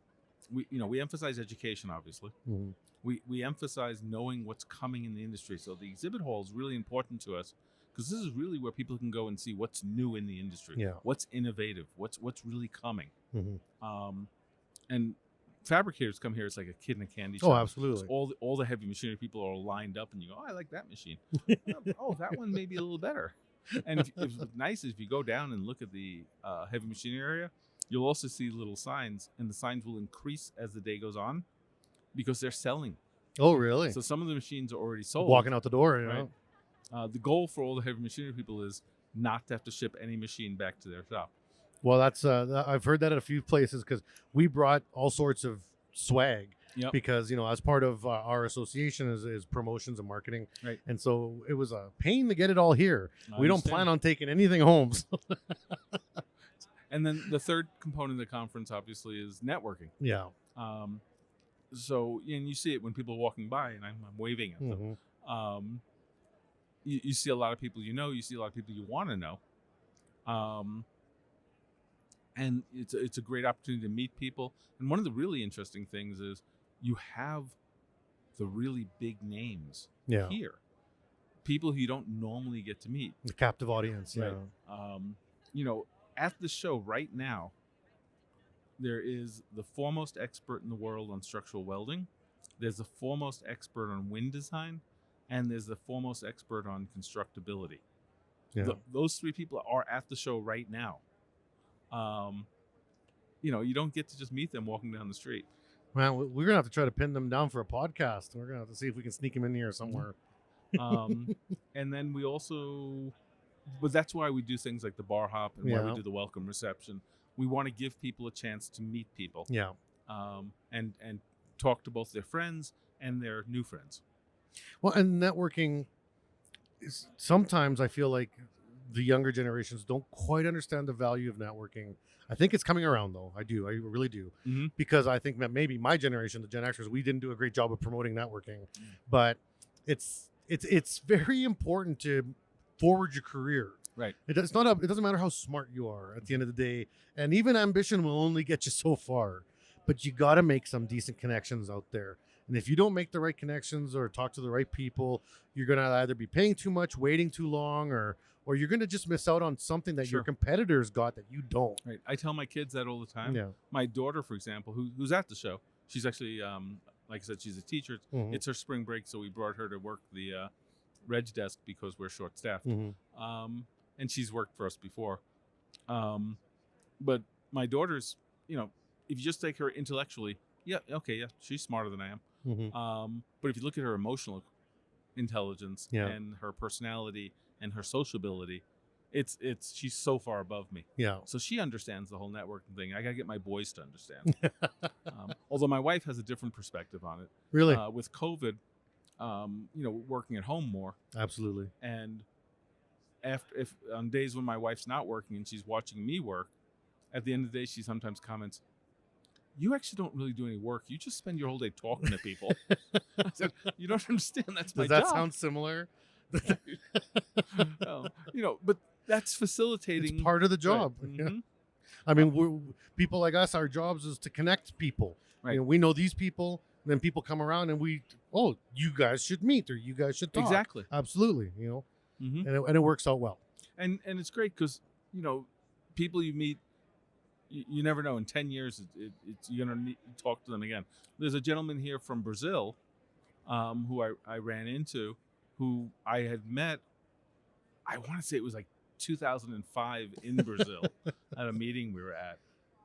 we emphasize education, obviously. We emphasize knowing what's coming in the industry. So the exhibit hall is really important to us because this is really where people can go and see what's new in the industry, what's innovative, what's really coming. And fabricators come here, it's like a kid in a candy shop. Oh, absolutely. So all the heavy machinery people are all lined up, and you go, oh, I like that machine. Oh, that one may be a little better. And if what's nice is if you go down and look at the heavy machinery area, you'll also see little signs, and the signs will increase as the day goes on because they're selling. Oh, really? So some of the machines are already sold. Walking out the door, you Right. know. The goal for all the heavy machinery people is not to have to ship any machine back to their shop. Well, that's I've heard that at a few places because we brought all sorts of swag. Yep. Because, you know, as part of our association is promotions and marketing. Right. And so it was a pain to get it all here. I We don't understand. plan on taking anything home. So. And then the third component of the conference, obviously, is networking. Yeah. So, and you see it when people are walking by, and I'm waving at them. Mhm. You see a lot of people you know. You see a lot of people you want to know. And it's a great opportunity to meet people. And one of the really interesting things is you have the really big names Yeah. here. People who you don't normally get to meet. The captive audience. Yeah. Right. You know, at the show right now, there is the foremost expert in the world on structural welding. There's the foremost expert on wind design, and there's the foremost expert on constructability. Yeah. Those three people are at the show right now. You know, you don't get to just meet them walking down the street. Man, we're gonna have to try to pin them down for a podcast. We're gonna have to see if we can sneak them in here somewhere. And then we also, but that's why we do things like the bar hop and why Yeah. we do the welcome reception. We want to give people a chance to meet people, Yeah. and talk to both their friends and their new friends. Well, and networking is sometimes I feel like the younger generations don't quite understand the value of networking. I think it's coming around though. I really do. Mm-hmm. Because I think that maybe my generation, the Gen Xers, we didn't do a great job of promoting networking. But it's very important to forward your career. Right. It doesn't matter how smart you are at the end of the day, and even ambition will only get you so far. But you got to make some decent connections out there. And if you don't make the right connections or talk to the right people, you're going to either be paying too much, waiting too long, or you're going to just miss out on something that your Sure. competitors got that you don't. Right. I tell my kids that all the time. Yeah. My daughter, for example, who's at the show, she's actually, like I said, she's a teacher. Mhm. It's her spring break, so we brought her to work the reg desk because we're short-staffed. Mm-hmm. And she's worked for us before. But my daughter's, you know, if you just take her intellectually, yeah, she's smarter than I am. Mm-hmm. But if you look at her emotional intelligence Yeah. and her personality and her sociability, she's so far above me. Yeah. So she understands the whole networking thing. I gotta get my boys to understand. Although my wife has a different perspective on it. Really? With COVID, you know, working at home more, Absolutely. and if on days when my wife's not working and she's watching me work, at the end of the day, she sometimes comments, "You actually don't really do any work. You just spend your whole day talking to people." I said, "You don't understand. That's my Does that job." sound similar? You know, but that's facilitating. It's part of the job. Right. Yeah. Mhm. I mean, people like us, our jobs is to connect people. Right. You know, we know these people, and then people come around and you guys should meet or you guys should talk. Exactly. Absolutely. You know, Mhm. and it works out well. And it's great because, you know, people you meet, you never know. In 10 years, you're going to talk to them again. There's a gentleman here from Brazil who I ran into, who I had met, I want to say it was like 2005 in Brazil at a meeting we were at.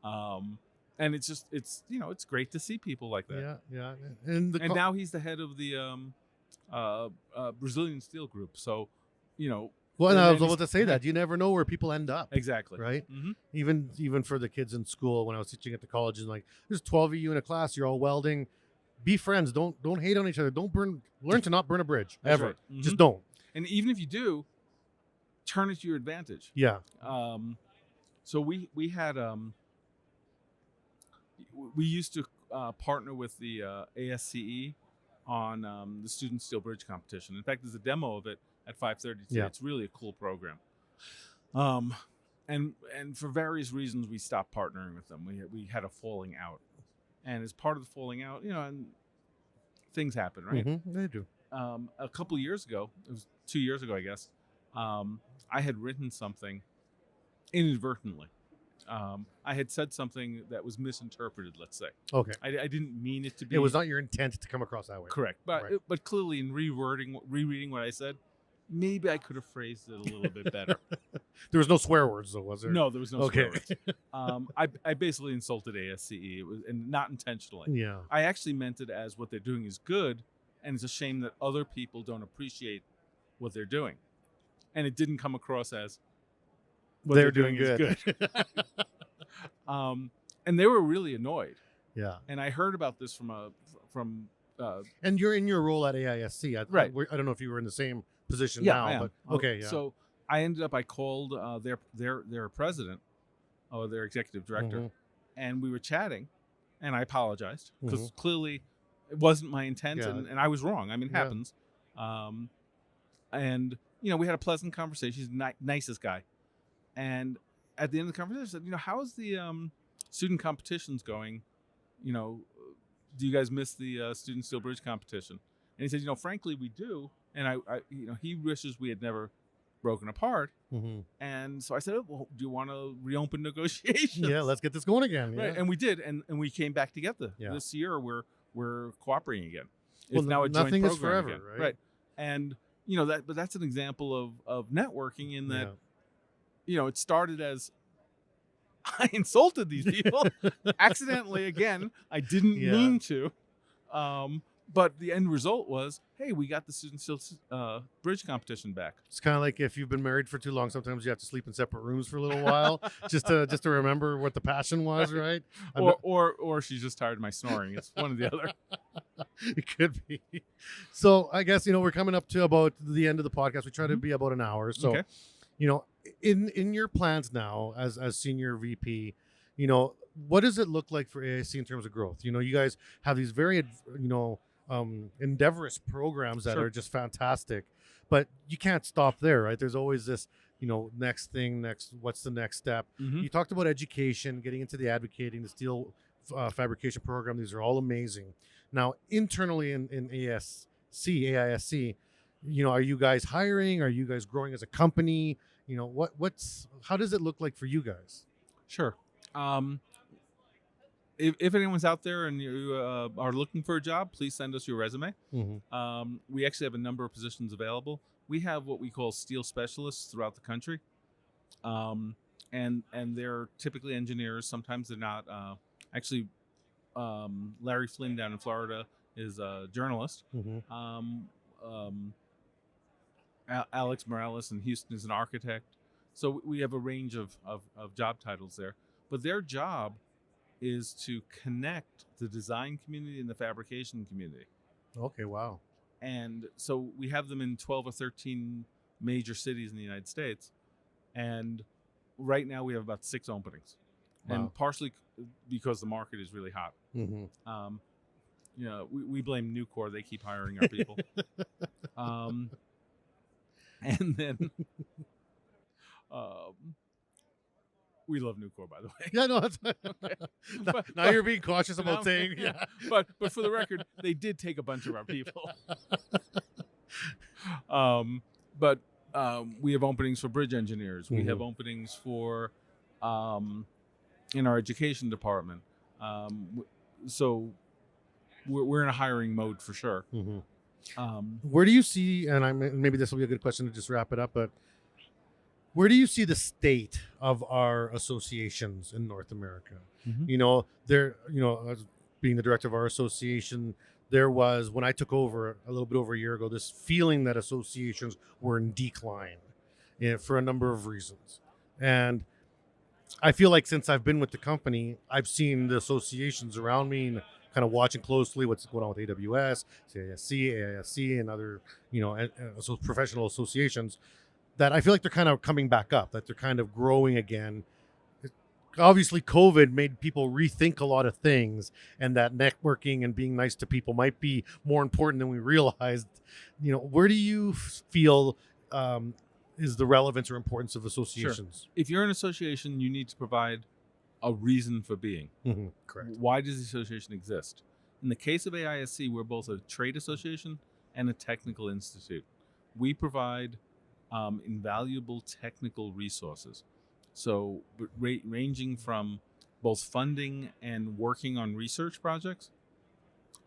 And it's you know, it's great to see people like that. Yeah. And Now he's the head of the Brazilian Steel Group. So, you know. well, and I was then about to say that you never know where people end up. Exactly. Right. Mm-hmm. Even for the kids in school, when I was teaching at the colleges, like there's 12 of you in a class, you're all welding. Be friends. Don't hate on each other. Learn to not burn a bridge That's ever. right. Mhm. Just don't. And even if you do, turn it to your advantage. Yeah. So we had we used to partner with the AISC on the Student Steel Bridge competition. In fact, there's a demo of it at 5:30 today. Yeah. It's really a cool program. And for various reasons, we stopped partnering with them. We had a falling out, and as part of the falling out, you know, and things happen, right? Mhm, they do. A couple of years ago, it was 2 years ago, I guess, I had written something inadvertently. I had said something that was misinterpreted, let's say. Okay. I didn't mean it to be. It was not your intent to come across that way. correct. But Right. but clearly in rereading what I said, maybe I could have phrased it a little bit better. There was no swear words, though, was there? No, there was no Okay. swear words. I basically insulted ASCE. It was, and not intentionally. Yeah. I actually meant it as what they're doing is good, and it's a shame that other people don't appreciate what they're doing. And it didn't come across as what They're doing doing is good. And they were really annoyed. Yeah. And I heard about this from And you're in your role at AISC. Right. I don't know if you were in the same position I now, am. but okay. Yeah. So I called their president or their executive director, Mhm. and we were chatting, and I apologized because Mhm. clearly it wasn't my intent, Yeah. and I was wrong. I mean, it Yeah. happens. And we had a pleasant conversation. He's the nicest guy. And at the end of the conversation, I said, how is the student competitions going? Do you guys miss the student steel bridge competition? And he said, frankly, we do. And I he wishes we had never broken apart. Mhm. And so I said, well, do you want to reopen negotiations? Yeah, let's get this going again. Right. Yeah. And we did, and we came back together. Yeah. This year we're cooperating again. Well, It's now a joint nothing is program forever, again. right? And but that's an example of networking in that Yeah. it started as I insulted these people accidentally. Again, I didn't Yeah. mean to, but the end result was, hey, we got the student steel bridge competition back. It's kind of like if you've been married for too long, sometimes you have to sleep in separate rooms for a little while just to remember what the passion was, right? Or she's just tired of my snoring. It's one or the other. It could be. So I guess we're coming up to about the end of the podcast. We try to be about an hour. So Okay. in your plans now as senior VP, what does it look like for AISC in terms of growth? You guys have these very endeavorous programs that Sure. are just fantastic, but you can't stop there, right? There's always this next thing, what's the next step? Mhm. You talked about education, getting into the advocating, the steel fabrication program. These are all amazing. Now internally in AISC, are you guys hiring? Are you guys growing as a company? How does it look like for you guys? Sure. If anyone's out there and you are looking for a job, please send us your resume. Mm-hmm. We actually have a number of positions available. We have what we call steel specialists throughout the country, and they're typically engineers. Sometimes they're not. Actually, Larry Flynn down in Florida is a journalist. Mm-hmm. Alex Morales in Houston is an architect. So we have a range of job titles there. But their job is to connect the design community and the fabrication community. Okay, wow. And so we have them in 12 or 13 major cities in the United States. And right now we have about 6 openings. Wow. And partially because the market is really hot. Mm-hmm. We blame Nucor. They keep hiring our people. And then we love Nucor, by the way. Yeah, no, that's now you're being cautious about Now- saying, yeah. But for the record, they did take a bunch of our people. But we have openings for bridge engineers. We have openings for in our education department. So we're in a hiring mode for sure. Mm-hmm. Where Where do you see, and maybe this will be a good question to just wrap it up, but where do you see the state of our associations in North America? As being the director of our association, there was, when I took over a little bit over a year ago, this feeling that associations were in decline for a number of reasons. And I feel like since I've been with the company, I've seen the associations around me and kind of watching closely what's going on with AWS, CISC, AISC, and other, professional associations, that I feel like they're kind of coming back up, that they're kind of growing again. Obviously, COVID made people rethink a lot of things, and that networking and being nice to people might be more important than we realized. Where do you feel is the relevance or importance of associations? Sure. If you're an association, you need to provide a reason for being. Mm-hmm. Correct. Why does the association exist? In the case of AISC, we're both a trade association and a technical institute. We provide invaluable technical resources. So ranging from both funding and working on research projects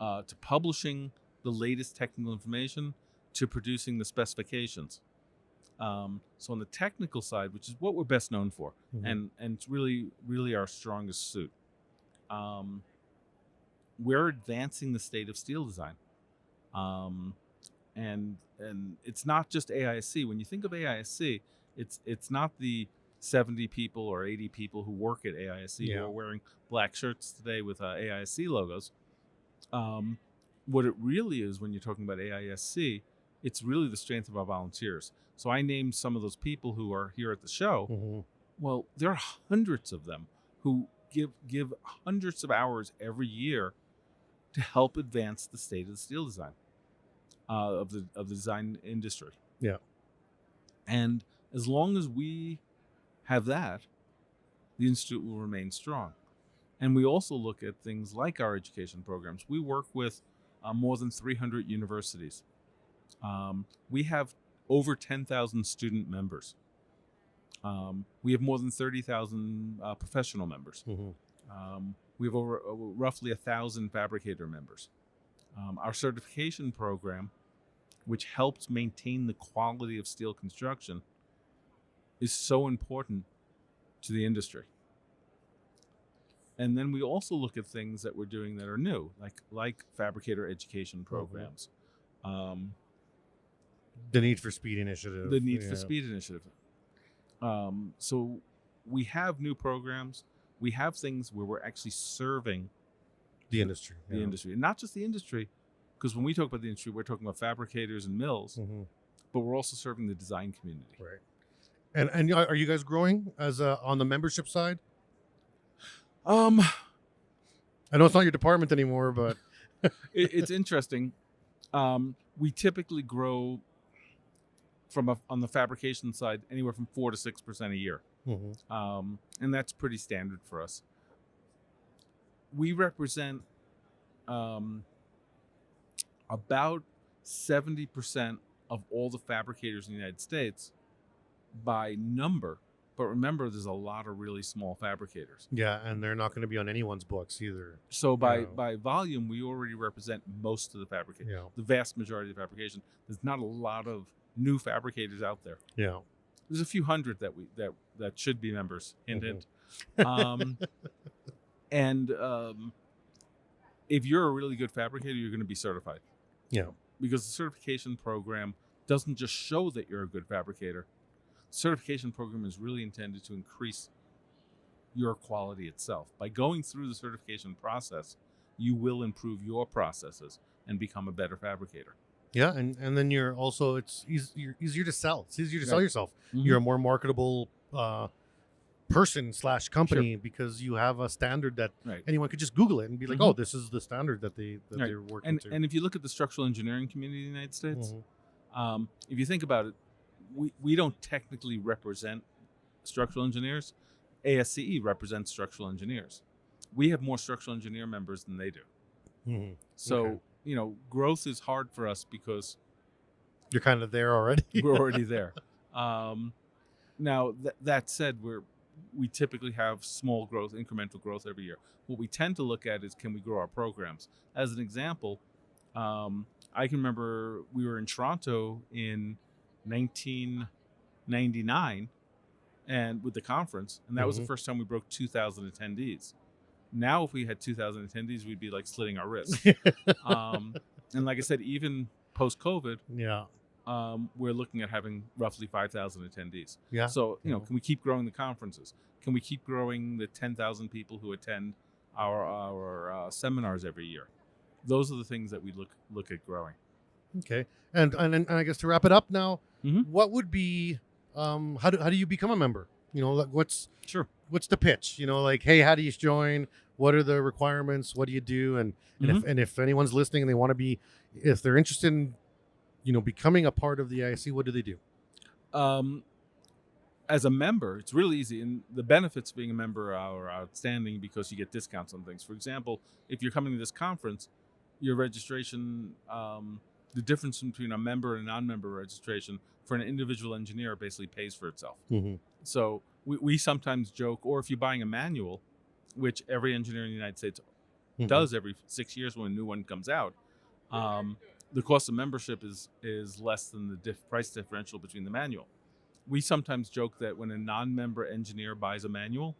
to publishing the latest technical information to producing the specifications. So on the technical side, which is what we're best known for, and it's really, really our strongest suit, we're advancing the state of steel design. And it's not just AISC. When you think of AISC, it's not the 70 people or 80 people who work at AISC who are wearing black shirts today with AISC logos. What it really is when you're talking about AISC, it's really the strength of our volunteers. So I named some of those people who are here at the show. Mm-hmm. Well, there are hundreds of them who give hundreds of hours every year to help advance the state of the steel design of the design industry. Yeah. And as long as we have that, the institute will remain strong. And we also look at things like our education programs. We work with more than 300 universities. We have over 10,000 student members. We have more than 30,000 professional members. Mm-hmm. We have over roughly 1,000 Fabricator members. Our certification program, which helps maintain the quality of steel construction, is so important to the industry. And then we also look at things that we're doing that are new, like Fabricator education programs. The Need for Speed initiative. The Need for Speed initiative. So we have new programs. We have things where we're actually serving the industry. The industry. And not just the industry, because when we talk about the industry, we're talking about fabricators and mills, but we're also serving the design community. Right. And are you guys growing as on the membership side? I know it's not your department anymore, but it's interesting. We typically grow on the fabrication side anywhere from 4 to 6% a year, and that's pretty standard for us. We represent about 70% of all the fabricators in the United States by number. But remember, there's a lot of really small fabricators. Yeah, and they're not going to be on anyone's books either. So by volume, we already represent most of the fabrication, the vast majority of the fabrication. There's not a lot of new fabricators out there. Yeah, there's a few hundred that should be members. Hint, hint. And if you're a really good fabricator, you're going to be certified. Yeah, because the certification program doesn't just show that you're a good fabricator. Certification program is really intended to increase your quality itself. By going through the certification process, you will improve your processes and become a better fabricator. Yeah, and then you're also it's easier to sell. It's easier to sell yourself. You're a more marketable person / company because you have a standard that anyone could just Google it and be like, oh, this is the standard that they're working to. And if you look at the structural engineering community in the United States, if you think about it, we don't technically represent structural engineers. ASCE represents structural engineers. We have more structural engineer members than they do. So, growth is hard for us because you're kind of there already. We're already there. Now, that said, we typically have small growth, incremental growth every year. What we tend to look at is, can we grow our programs? As an example, I can remember we were in Toronto in 1999 and with the conference, and that was the first time we broke 2,000 attendees. Now if we had 2,000 attendees, we'd be like slitting our wrists. And like I said, even post-COVID, we're looking at having roughly 5,000 attendees. So can we keep growing the conferences? Can we keep growing the 10,000 people who attend our seminars every year? Those are the things that we look at growing. Okay, and I guess to wrap it up now, what would be how do you become a member? What's the pitch? Hey, how do you join? What are the requirements? What do you do? And if anyone's listening and they want to be, if they're interested in becoming a part of the AISC, what do they do? As a member, it's really easy, and the benefits of being a member are outstanding because you get discounts on things. For example, if you're coming to this conference, your registration, the difference between a member and a non-member registration for an individual engineer basically pays for itself. So we sometimes joke, or if you're buying a manual, which every engineer in the United States does every 6 years when a new one comes out, the cost of membership is less than the price differential between the manual. We sometimes joke that when a non-member engineer buys a manual,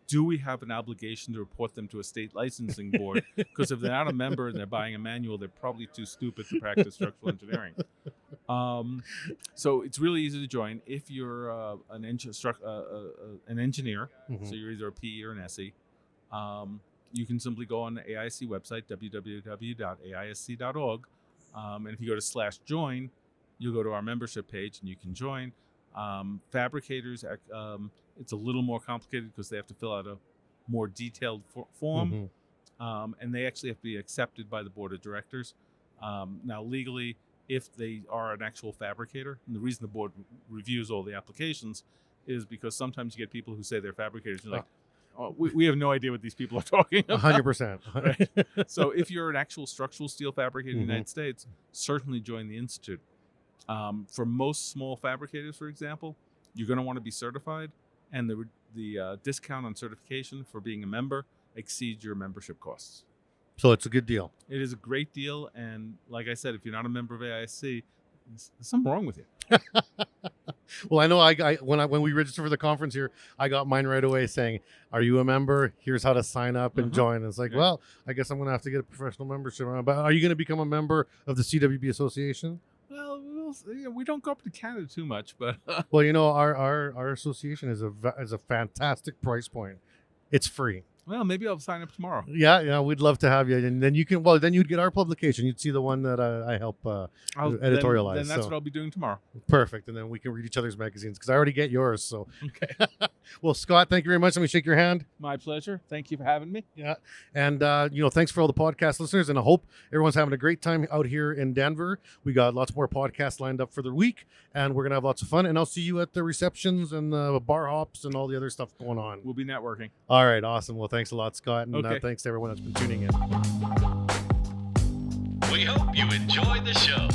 do we have an obligation to report them to a state licensing board? Because if they're not a member and they're buying a manual, they're probably too stupid to practice structural engineering. So it's really easy to join if you're an engineer. Mhm. So you're either a PE or an SE. You can simply go on the AISC website, www.aisc.org. And if you go to /join, you'll go to our membership page and you can join. Fabricators, it's a little more complicated because they have to fill out a more detailed form. Mhm. And they actually have to be accepted by the board of directors. Now, legally, if they are an actual fabricator, and the reason the board reviews all the applications is because sometimes you get people who say they're fabricators. And you're like, oh, we have no idea what these people are talking about. 100%. Right? So if you're an actual structural steel fabricator in the Mhm. United States, certainly join the Institute. For most small fabricators, for example, you're going to want to be certified, and the discount on certification for being a member exceeds your membership costs. So it's a good deal. It is a great deal, and like I said, if you're not a member of AISC, there's something wrong with you. Well, I know when we registered for the conference here, I got mine right away saying, "Are you a member? Here's how to sign up and Mhm. join." And it's like, Yeah. well, I guess I'm going to have to get a professional membership. But are you going to become a member of the CWB Association? Well, we don't go up to Canada too much, but Well, our association is a fantastic price point. It's free. well, maybe I'll sign up tomorrow. Yeah, we'd love to have you, and then then you'd get our publication. You'd see the one that I help editorialize. Then that's so. what I'll be doing tomorrow. Perfect, and then we can read each other's magazines because I already get yours. So, Okay. well, Scott, thank you very much. Let me shake your hand. My pleasure. Thank you for having me. Yeah, and thanks for all the podcast listeners, and I hope everyone's having a great time out here in Denver. We got lots more podcasts lined up for the week, and we're gonna have lots of fun. And I'll see you at the receptions and the bar hops and all the other stuff going on. We'll be networking. All right, awesome. Well, thanks a lot, Scott, and Okay. thanks to everyone that's been tuning in. We hope you enjoyed the show.